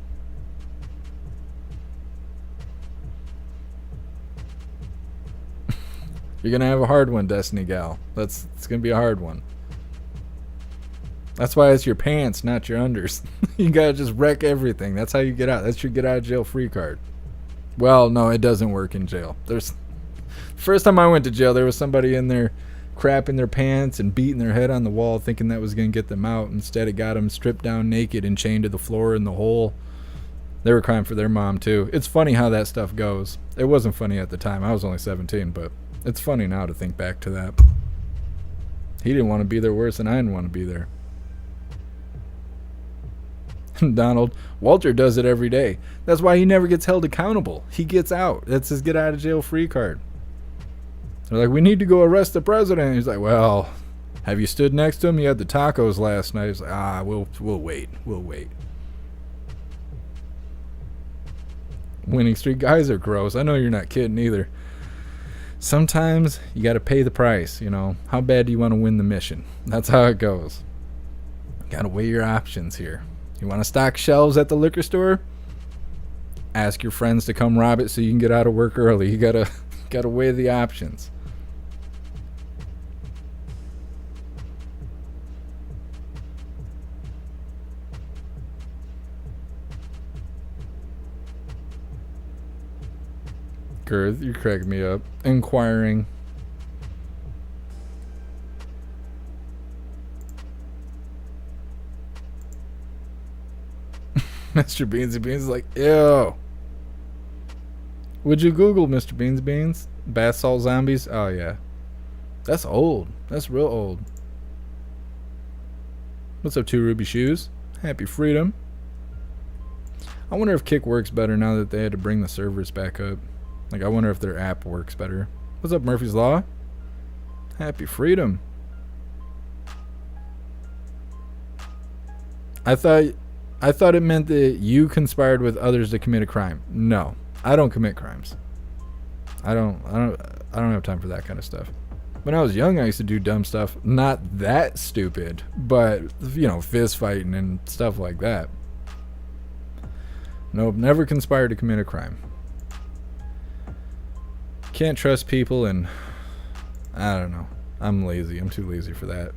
You're gonna have a hard one, Destiny Gal. It's gonna be a hard one. That's why it's your pants, not your unders. You gotta just wreck everything. That's how you get out. That's your get out of jail free card. Well, no, it doesn't work in jail. First time I went to jail, there was somebody in there crapping their pants and beating their head on the wall, thinking that was gonna get them out. Instead, it got them stripped down naked and chained to the floor in the hole. They were crying for their mom too. It's funny how that stuff goes. It wasn't funny at the time. I was only 17, but it's funny now to think back to that. He didn't want to be there worse than I didn't want to be there. Donald, Walter does it every day. That's why he never gets held accountable. He gets out. That's his get out of jail free card. They're like, we need to go arrest the president. He's like, well, have you stood next to him? You had the tacos last night. He's like, we'll wait. We'll wait. Winning streak guys are gross. I know you're not kidding either. Sometimes you got to pay the price, you know. How bad do you want to win the mission? That's how it goes. Got to weigh your options here. You want to stock shelves at the liquor store? Ask your friends to come rob it so you can get out of work early. You gotta weigh the options. Girth, you're cracking me up. Inquiring. Mr. Beansy Beans is like, ew. Would you Google Mr. Beans Beans? Bath salt zombies? Oh, yeah. That's old. That's real old. What's up, Two Ruby Shoes? Happy freedom. I wonder if Kick works better now that they had to bring the servers back up. Like, I wonder if their app works better. What's up, Murphy's Law? Happy freedom. I thought it meant that you conspired with others to commit a crime. No, I don't commit crimes. I don't have time for that kind of stuff. When I was young, I used to do dumb stuff. Not that stupid, but, you know, fist fighting and stuff like that. Nope, never conspired to commit a crime. Can't trust people, and I don't know. I'm lazy. I'm too lazy for that.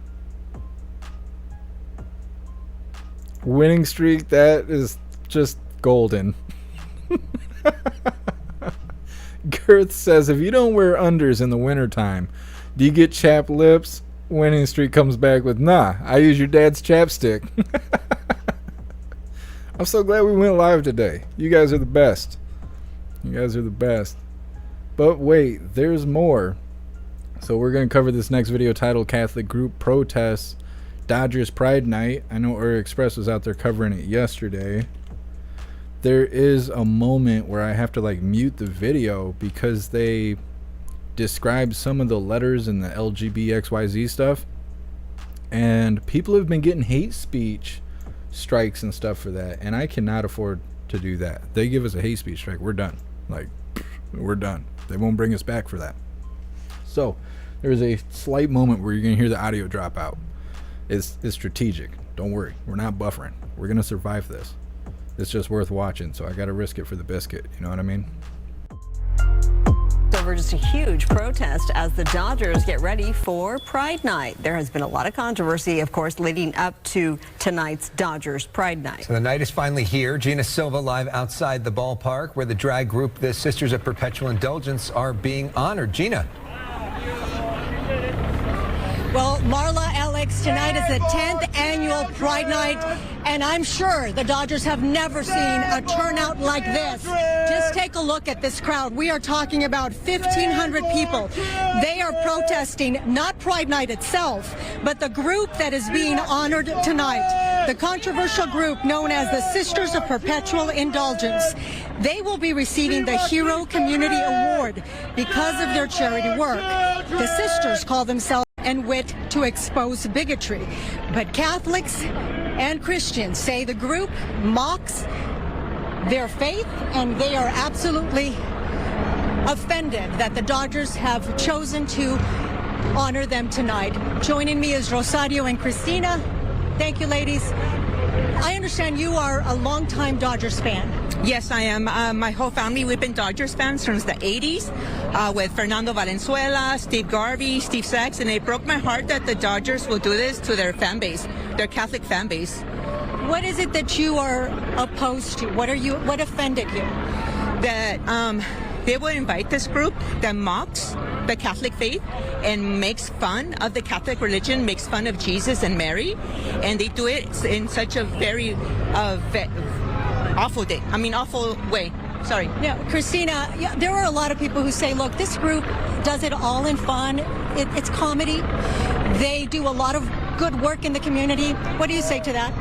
Winning streak, that is just golden. Girth says, if you don't wear unders in the wintertime, do you get chapped lips? Winning streak comes back with, nah, I use your dad's chapstick. I'm so glad we went live today. You guys are the best. You guys are the best. But wait, there's more. So we're going to cover this next video titled Catholic Group Protests Dodgers Pride Night. I know Orient Express was out there covering it yesterday. There is a moment where I have to like mute the video because they describe some of the letters in the LGBTXYZ stuff, and people have been getting hate speech strikes and stuff for that, and I cannot afford to do that. They give us a hate speech strike, we're done. Like, we're done. They won't bring us back for that. So there's a slight moment where you're gonna hear the audio drop out. It's strategic. Don't worry, we're not buffering. We're gonna survive this. It's just worth watching, so I gotta risk it for the biscuit. You know what I mean? Over just a huge protest as the Dodgers get ready for Pride Night. There has been a lot of controversy, of course, leading up to tonight's Dodgers Pride Night. So the night is finally here. Gina Silva live outside the ballpark where the drag group, the Sisters of Perpetual Indulgence, are being honored. Gina. Well, Marla, Alex, tonight is the 10th annual Pride Night, and I'm sure the Dodgers have never seen a turnout like this. Just take a look at this crowd. We are talking about 1,500 people. They are protesting not Pride Night itself, but the group that is being honored tonight, the controversial group known as the Sisters of Perpetual Indulgence. They will be receiving the Hero Community Award because of their charity work. The sisters call themselves and wit to expose bigotry. But Catholics and Christians say the group mocks their faith, and they are absolutely offended that the Dodgers have chosen to honor them tonight. Joining me is Rosario and Christina. Thank you, ladies. I understand you are a longtime Dodgers fan. Yes, I am. My whole family, we've been Dodgers fans since the 80s with Fernando Valenzuela, Steve Garvey, Steve Sachs, and it broke my heart that the Dodgers will do this to their fan base, their Catholic fan base. What is it that you are opposed to? What offended you? That they will invite this group that mocks the Catholic faith and makes fun of the Catholic religion, makes fun of Jesus and Mary, and they do it in such a very awful way. Sorry. Now, Christina, there are a lot of people who say, look, this group does it all in fun. It's comedy. They do a lot of good work in the community. What do you say to that?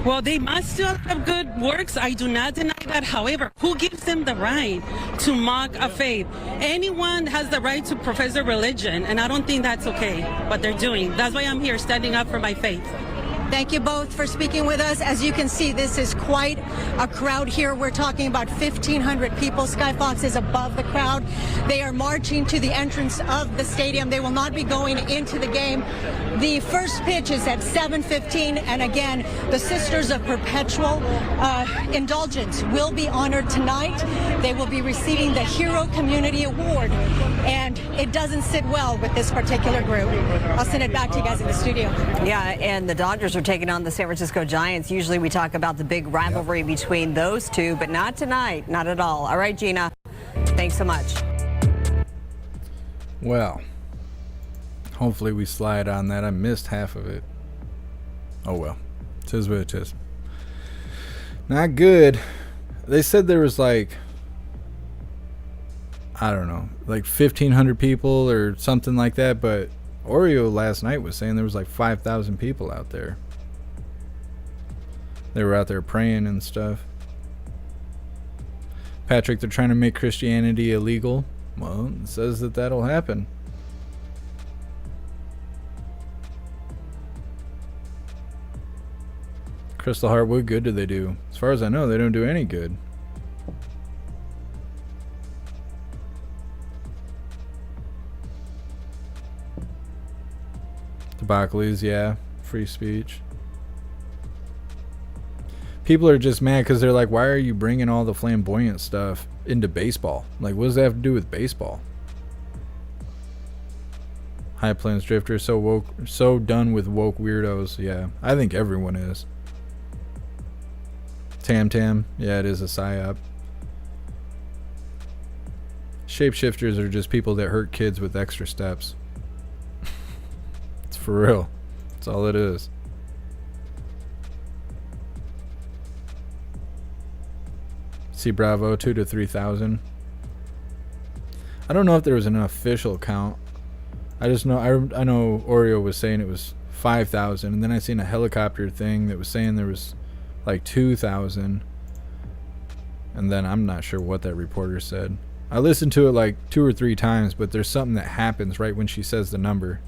Well, they must still have good works. I do not deny that. However, who gives them the right to mock a faith? Anyone has the right to profess their religion, and I don't think that's okay, what they're doing. That's why I'm here standing up for my faith. Thank you both for speaking with us. As you can see, this is quite a crowd here. We're talking about 1,500 people. Sky Fox is above the crowd. They are marching to the entrance of the stadium. They will not be going into the game. The first pitch is at 7:15, and again, the Sisters of Perpetual Indulgence will be honored tonight. They will be receiving the Hero Community Award, and it doesn't sit well with this particular group. I'll send it back to you guys in the studio. Yeah, and the Dodgers are taking on the San Francisco Giants. Usually we talk about the big rivalry between those two, but not tonight, not at all. All right, Gina, thanks so much. Well, hopefully we slide on that. I missed half of it. Oh well, it is what it is. Not good. They said there was like, I don't know, like 1,500 people or something like that, but Oreo last night was saying there was like 5,000 people out there. They were out there praying and stuff. Patrick, they're trying to make Christianity illegal. Well, it says that that'll happen. Crystal Heart, what good do they do? As far as I know, they don't do any good. Debacles, yeah. Free speech. People are just mad because they're like, why are you bringing all the flamboyant stuff into baseball? Like, what does that have to do with baseball? High Plains Drifter, so woke, so done with woke weirdos. Yeah, I think everyone is. Tam Tam, yeah, it is a psyop. Shapeshifters are just people that hurt kids with extra steps. It's for real. That's all it is. See Bravo, 2 to 3,000. I don't know if there was an official count. I just know I know Oreo was saying it was 5,000, and then I seen a helicopter thing that was saying there was like 2,000, and then I'm not sure what that reporter said. I listened to it like 2 or 3 times, but there's something that happens right when she says the number.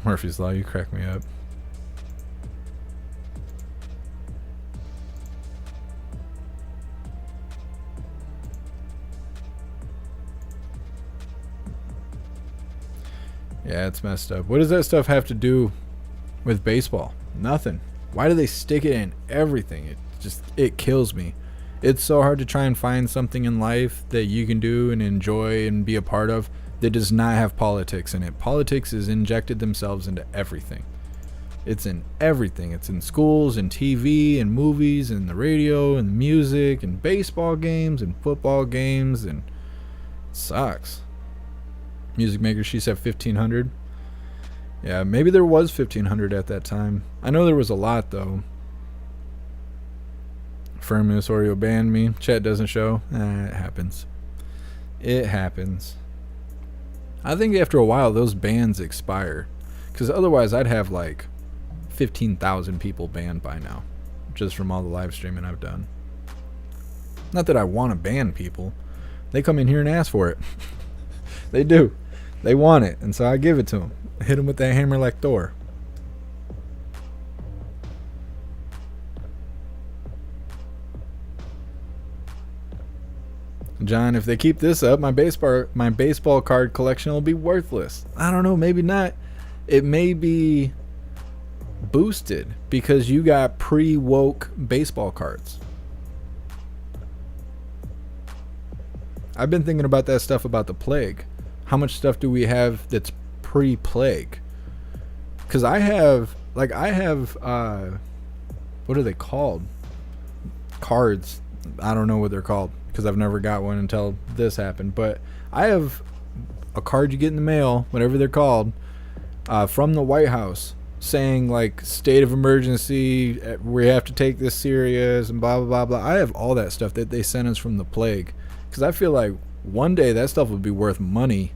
Murphy's Law, you crack me up. Yeah, it's messed up. What does that stuff have to do with baseball? Nothing. Why do they stick it in everything? It kills me. It's so hard to try and find something in life that you can do and enjoy and be a part of that does not have politics in it. Politics has injected themselves into everything. It's in everything. It's in schools and TV and movies and the radio and music and baseball games and football games, and it sucks. Music Maker, she said 1,500. Yeah, maybe there was 1,500 at that time. I know there was a lot though. Firmus Oreo banned me. Chat doesn't show. It happens. It happens. I think after a while those bans expire, because otherwise I'd have like 15,000 people banned by now, just from all the live streaming I've done. Not that I want to ban people. They come in here and ask for it. They do. They want it, and so I give it to them. Hit them with that hammer like Thor. John, if they keep this up, my baseball card collection will be worthless. I don't know, maybe not. It may be boosted because you got pre-woke baseball cards. I've been thinking about that stuff about the plague. How much stuff do we have that's pre-plague? Because I have what are they called? Cards. I don't know what they're called because I've never got one until this happened. But I have a card you get in the mail, whatever they're called, from the White House, saying like state of emergency, we have to take this serious and blah blah blah blah. I have all that stuff that they sent us from the plague, because I feel like one day that stuff would be worth money.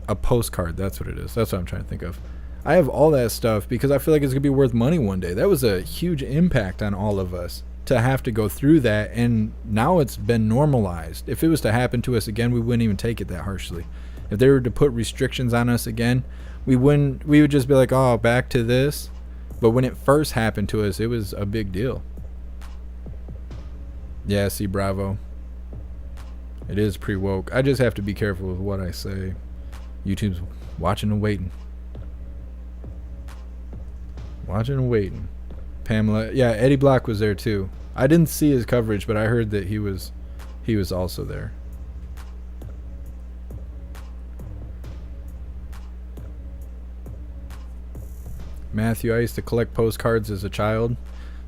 A postcard, that's what it is. That's what I'm trying to think of. I have all that stuff because I feel like it's gonna be worth money one day. That was a huge impact on all of us to have to go through that, and now it's been normalized. If it was to happen to us again, we wouldn't even take it that harshly. If they were to put restrictions on us again, we would just be like, oh, back to this. But when it first happened to us, it was a big deal. Yeah, see, Bravo. It is pre-woke. I just have to be careful with what I say. YouTube's watching and waiting. Watching and waiting. Pamela, yeah, Eddie Block was there too. I didn't see his coverage, but I heard that he was also there. Matthew, I used to collect postcards as a child.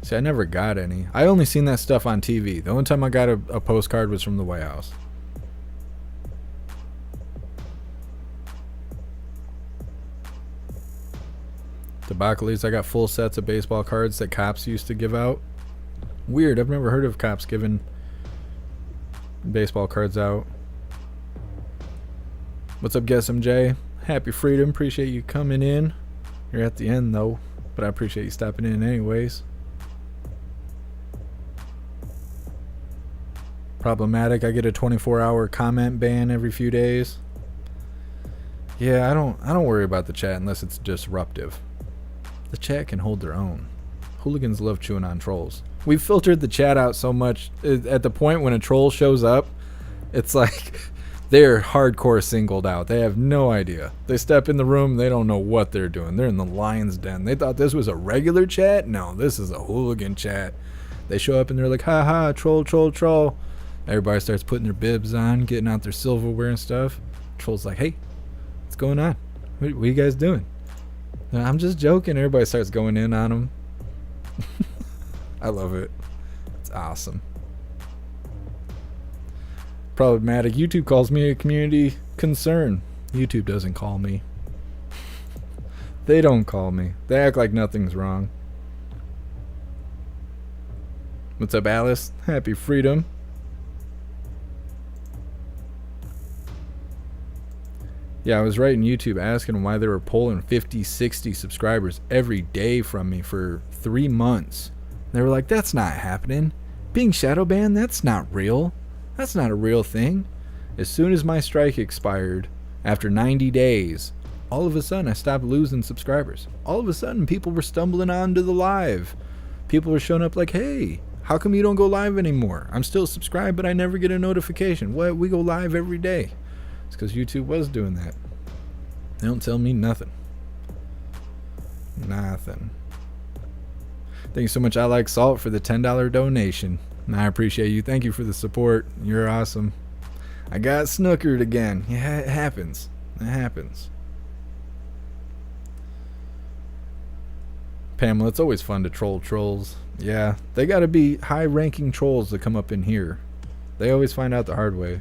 See, I never got any. I only seen that stuff on TV. The only time I got a postcard was from the White House. Tobaccolis, I got full sets of baseball cards that cops used to give out. Weird, I've never heard of cops giving baseball cards out. What's up, Guess MJ? Happy Freedom, appreciate you coming in. You're at the end though, but I appreciate you stopping in anyways. Problematic, I get a 24-hour comment ban every few days. Yeah, I don't worry about the chat unless it's disruptive. The chat can hold their own. Hooligans love chewing on trolls. We've filtered the chat out so much at the point when a troll shows up, it's like They're hardcore singled out. They have no idea. They step in the room, they don't know what they're doing. They're in the lion's den. They thought this was a regular chat. No, this is a hooligan chat. They show up and they're like, ha ha, troll, troll, troll. Everybody starts putting their bibs on, getting out their silverware and stuff. Troll's like, hey, what's going on? What are you guys doing? I'm just joking. Everybody starts going in on them. I love it. It's awesome. Problematic. YouTube calls me a community concern. YouTube doesn't call me. They don't call me. They act like nothing's wrong. What's up, Alice? Happy freedom. Yeah, I was writing YouTube asking why they were pulling 50, 60 subscribers every day from me for 3 months. They were like, that's not happening. Being shadow banned, that's not real. That's not a real thing. As soon as my strike expired, after 90 days, all of a sudden I stopped losing subscribers. All of a sudden people were stumbling onto the live. People were showing up like, hey, how come you don't go live anymore? I'm still subscribed, but I never get a notification. What? We go live every day. It's because YouTube was doing that. They don't tell me nothing. Nothing. Thank you so much, I Like Salt, for the $10 donation. I appreciate you. Thank you for the support. You're awesome. I got snookered again. Yeah, it happens. It happens. Pamela, it's always fun to troll trolls. Yeah, they gotta be high-ranking trolls that come up in here. They always find out the hard way.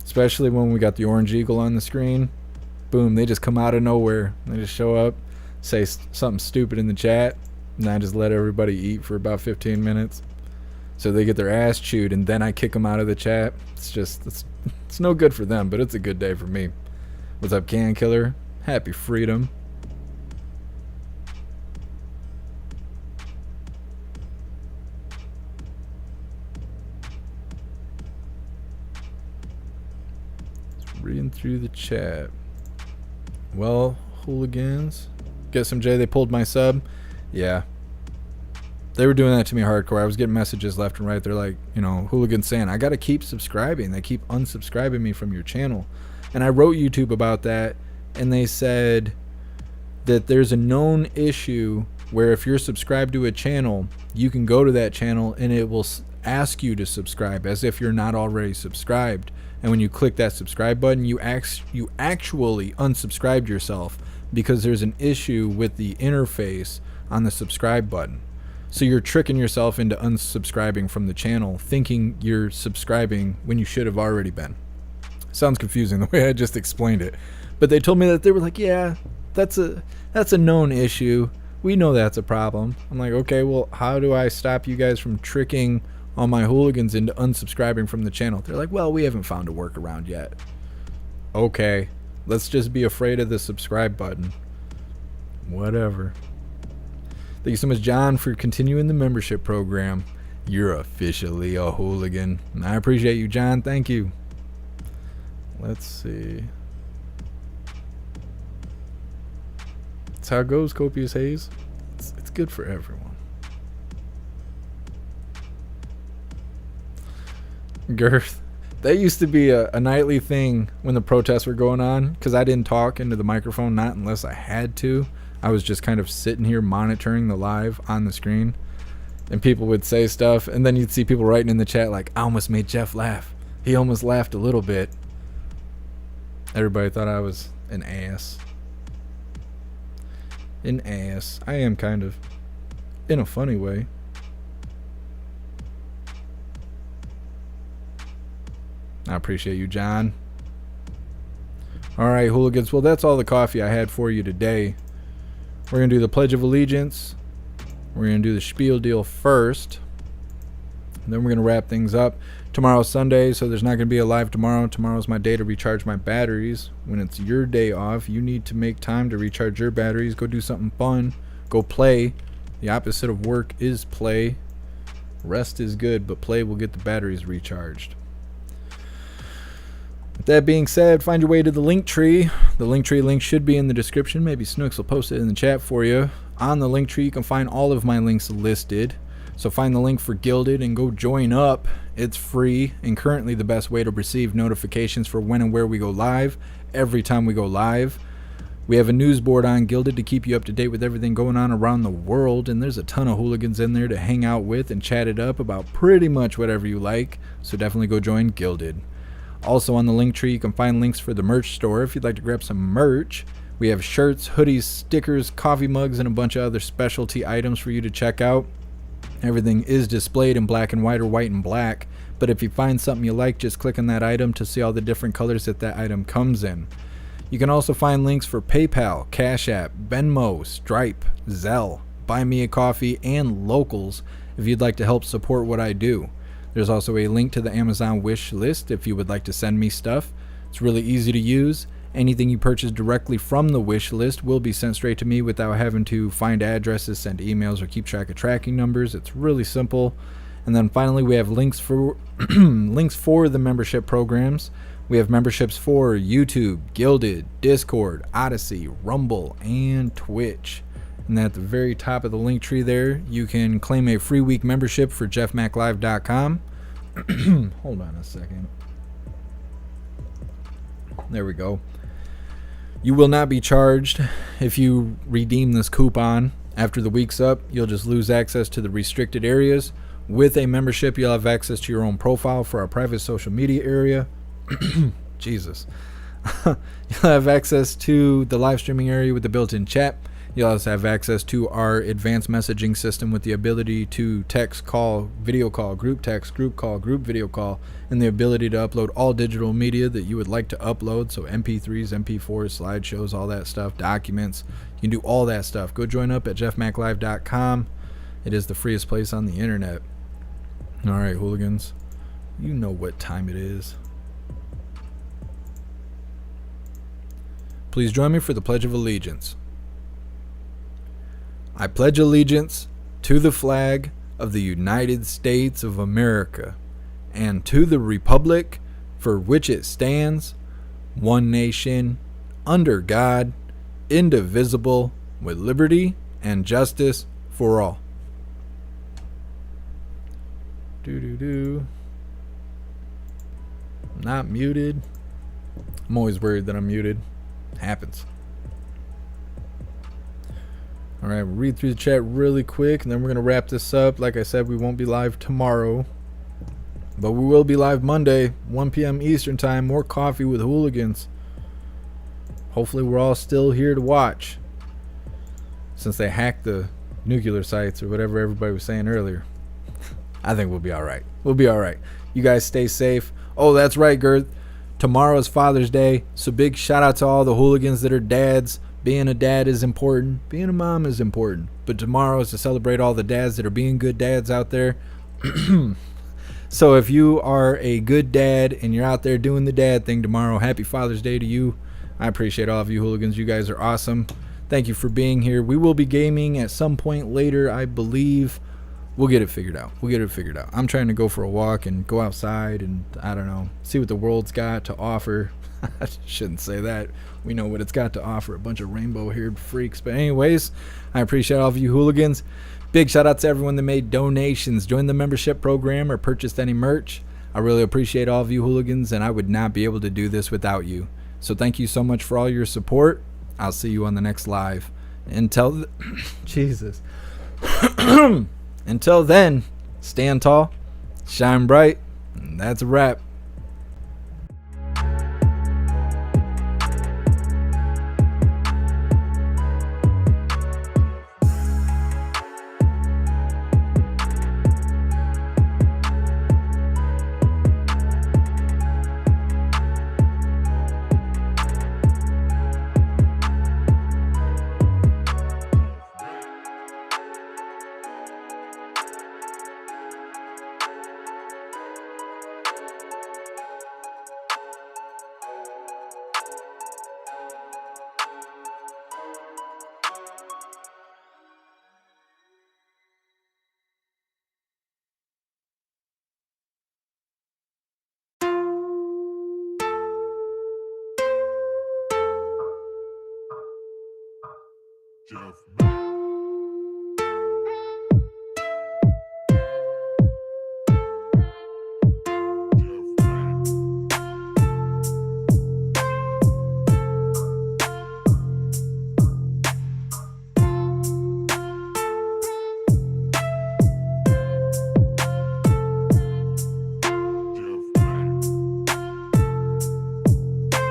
Especially when we got the orange eagle on the screen. Boom, they just come out of nowhere. They just show up, say something stupid in the chat, and I just let everybody eat for about 15 minutes. So they get their ass chewed, and then I kick them out of the chat. It's just, it's no good for them, but it's a good day for me. What's up, Can Killer? Happy freedom. Reading through the chat. Well, hooligans. Guess MJ, they pulled my sub. Yeah. They were doing that to me hardcore. I was getting messages left and right. They're like, you know, hooligans saying, I gotta keep subscribing. They keep unsubscribing me from your channel. And I wrote YouTube about that, and they said that there's a known issue where if you're subscribed to a channel, you can go to that channel and it will ask you to subscribe as if you're not already subscribed. And when you click that subscribe button, you actually unsubscribed yourself because there's an issue with the interface on the subscribe button. So you're tricking yourself into unsubscribing from the channel, thinking you're subscribing when you should have already been. Sounds confusing the way I just explained it. But they told me that they were like, yeah, that's a known issue. We know that's a problem. I'm like, okay, well, how do I stop you guys from tricking all my hooligans into unsubscribing from the channel? They're like, well, we haven't found a workaround yet. Okay, let's just be afraid of the subscribe button. Whatever. Thank you so much, John, for continuing the membership program. You're officially a hooligan. I appreciate you, John. Thank you. Let's see. That's how it goes, Copious Haze. It's good for everyone. Girth. That used to be a nightly thing when the protests were going on, because I didn't talk into the microphone, not unless I had to. I was just kind of sitting here monitoring the live on the screen, and people would say stuff, and then you'd see people writing in the chat like, I almost made Jeff laugh. He almost laughed a little bit. Everybody thought I was an ass. An ass. I am kind of. In a funny way. I appreciate you, John. Alright, hooligans. Well, that's all the coffee I had for you today. We're going to do the Pledge of Allegiance. We're going to do the spiel deal first. And then we're going to wrap things up. Tomorrow's Sunday, so there's not going to be a live tomorrow. Tomorrow's my day to recharge my batteries. When it's your day off, you need to make time to recharge your batteries. Go do something fun. Go play. The opposite of work is play. Rest is good, but play will get the batteries recharged. With that being said, find your way to the link tree. The link tree link should be in the description. Maybe Snooks will post it in the chat for you. On the link tree, you can find all of my links listed. So find the link for Gilded and go join up. It's free and currently the best way to receive notifications for when and where we go live every time we go live. We have a news board on Gilded to keep you up to date with everything going on around the world, and there's a ton of hooligans in there to hang out with and chat it up about pretty much whatever you like, so definitely go join Gilded. Also on the link tree, you can find links for the merch store if you'd like to grab some merch. We have shirts, hoodies, stickers, coffee mugs, and a bunch of other specialty items for you to check out. Everything is displayed in black and white or white and black, but if you find something you like, just click on that item to see all the different colors that item comes in. You can also find links for PayPal, Cash App, Venmo, Stripe, Zelle, Buy Me a Coffee, and Locals if you'd like to help support what I do. There's also a link to the Amazon wish list if you would like to send me stuff. It's really easy to use. Anything you purchase directly from the wish list will be sent straight to me without having to find addresses, send emails, or keep track of tracking numbers. It's really simple. And then finally, we have links for links for the membership programs. We have memberships for YouTube, Gilded, Discord, Odyssey, Rumble, and Twitch. And at the very top of the link tree there, you can claim a free week membership for jeffmaclive.com. Hold on a second. There we go. You will not be charged if you redeem this coupon. After the week's up, you'll just lose access to the restricted areas. With a membership, you'll have access to your own profile for our private social media area. Jesus. You'll have access to the live streaming area with the built-in chat. You'll also have access to our advanced messaging system with the ability to text, call, video call, group text, group call, group video call, and the ability to upload all digital media that you would like to upload. So MP3s, MP4s, slideshows, all that stuff, documents. You can do all that stuff. Go join up at jeffmaclive.com. It is the freest place on the internet. All right, hooligans. You know what time it is. Please join me for the Pledge of Allegiance. I pledge allegiance to the flag of the United States of America and to the republic for which it stands, one nation, under God, indivisible, with liberty and justice for all. Not muted. I'm always worried that I'm muted. Happens. All right, we'll read through the chat really quick, and then we're going to wrap this up. Like I said, we won't be live tomorrow, but we will be live Monday, 1 p.m. Eastern Time. More coffee with hooligans. Hopefully we're all still here to watch, since they hacked the nuclear sites or whatever everybody was saying earlier. I think we'll be all right. We'll be all right. You guys stay safe. Oh, that's right, Girth. Tomorrow is Father's Day, so big shout out to all the hooligans that are dads. Being a dad is important. Being a mom is important. But tomorrow is to celebrate all the dads that are being good dads out there. So if you are a good dad and you're out there doing the dad thing tomorrow, happy Father's Day to you. I appreciate all of you hooligans. You guys are awesome. Thank you for being here. We will be gaming at some point later, I believe. We'll get it figured out. We'll get it figured out. I'm trying to go for a walk and go outside and, I don't know, see what the world's got to offer. I shouldn't say that. We know what it's got to offer. A bunch of rainbow-haired freaks. But anyways, I appreciate all of you hooligans. Big shout out to everyone that made donations, joined the membership program, or purchased any merch. I really appreciate all of you hooligans, and I would not be able to do this without you. So thank you so much for all your support. I'll see you on the next live. Until Jesus. Until then, stand tall, shine bright, and that's a wrap. Jeff.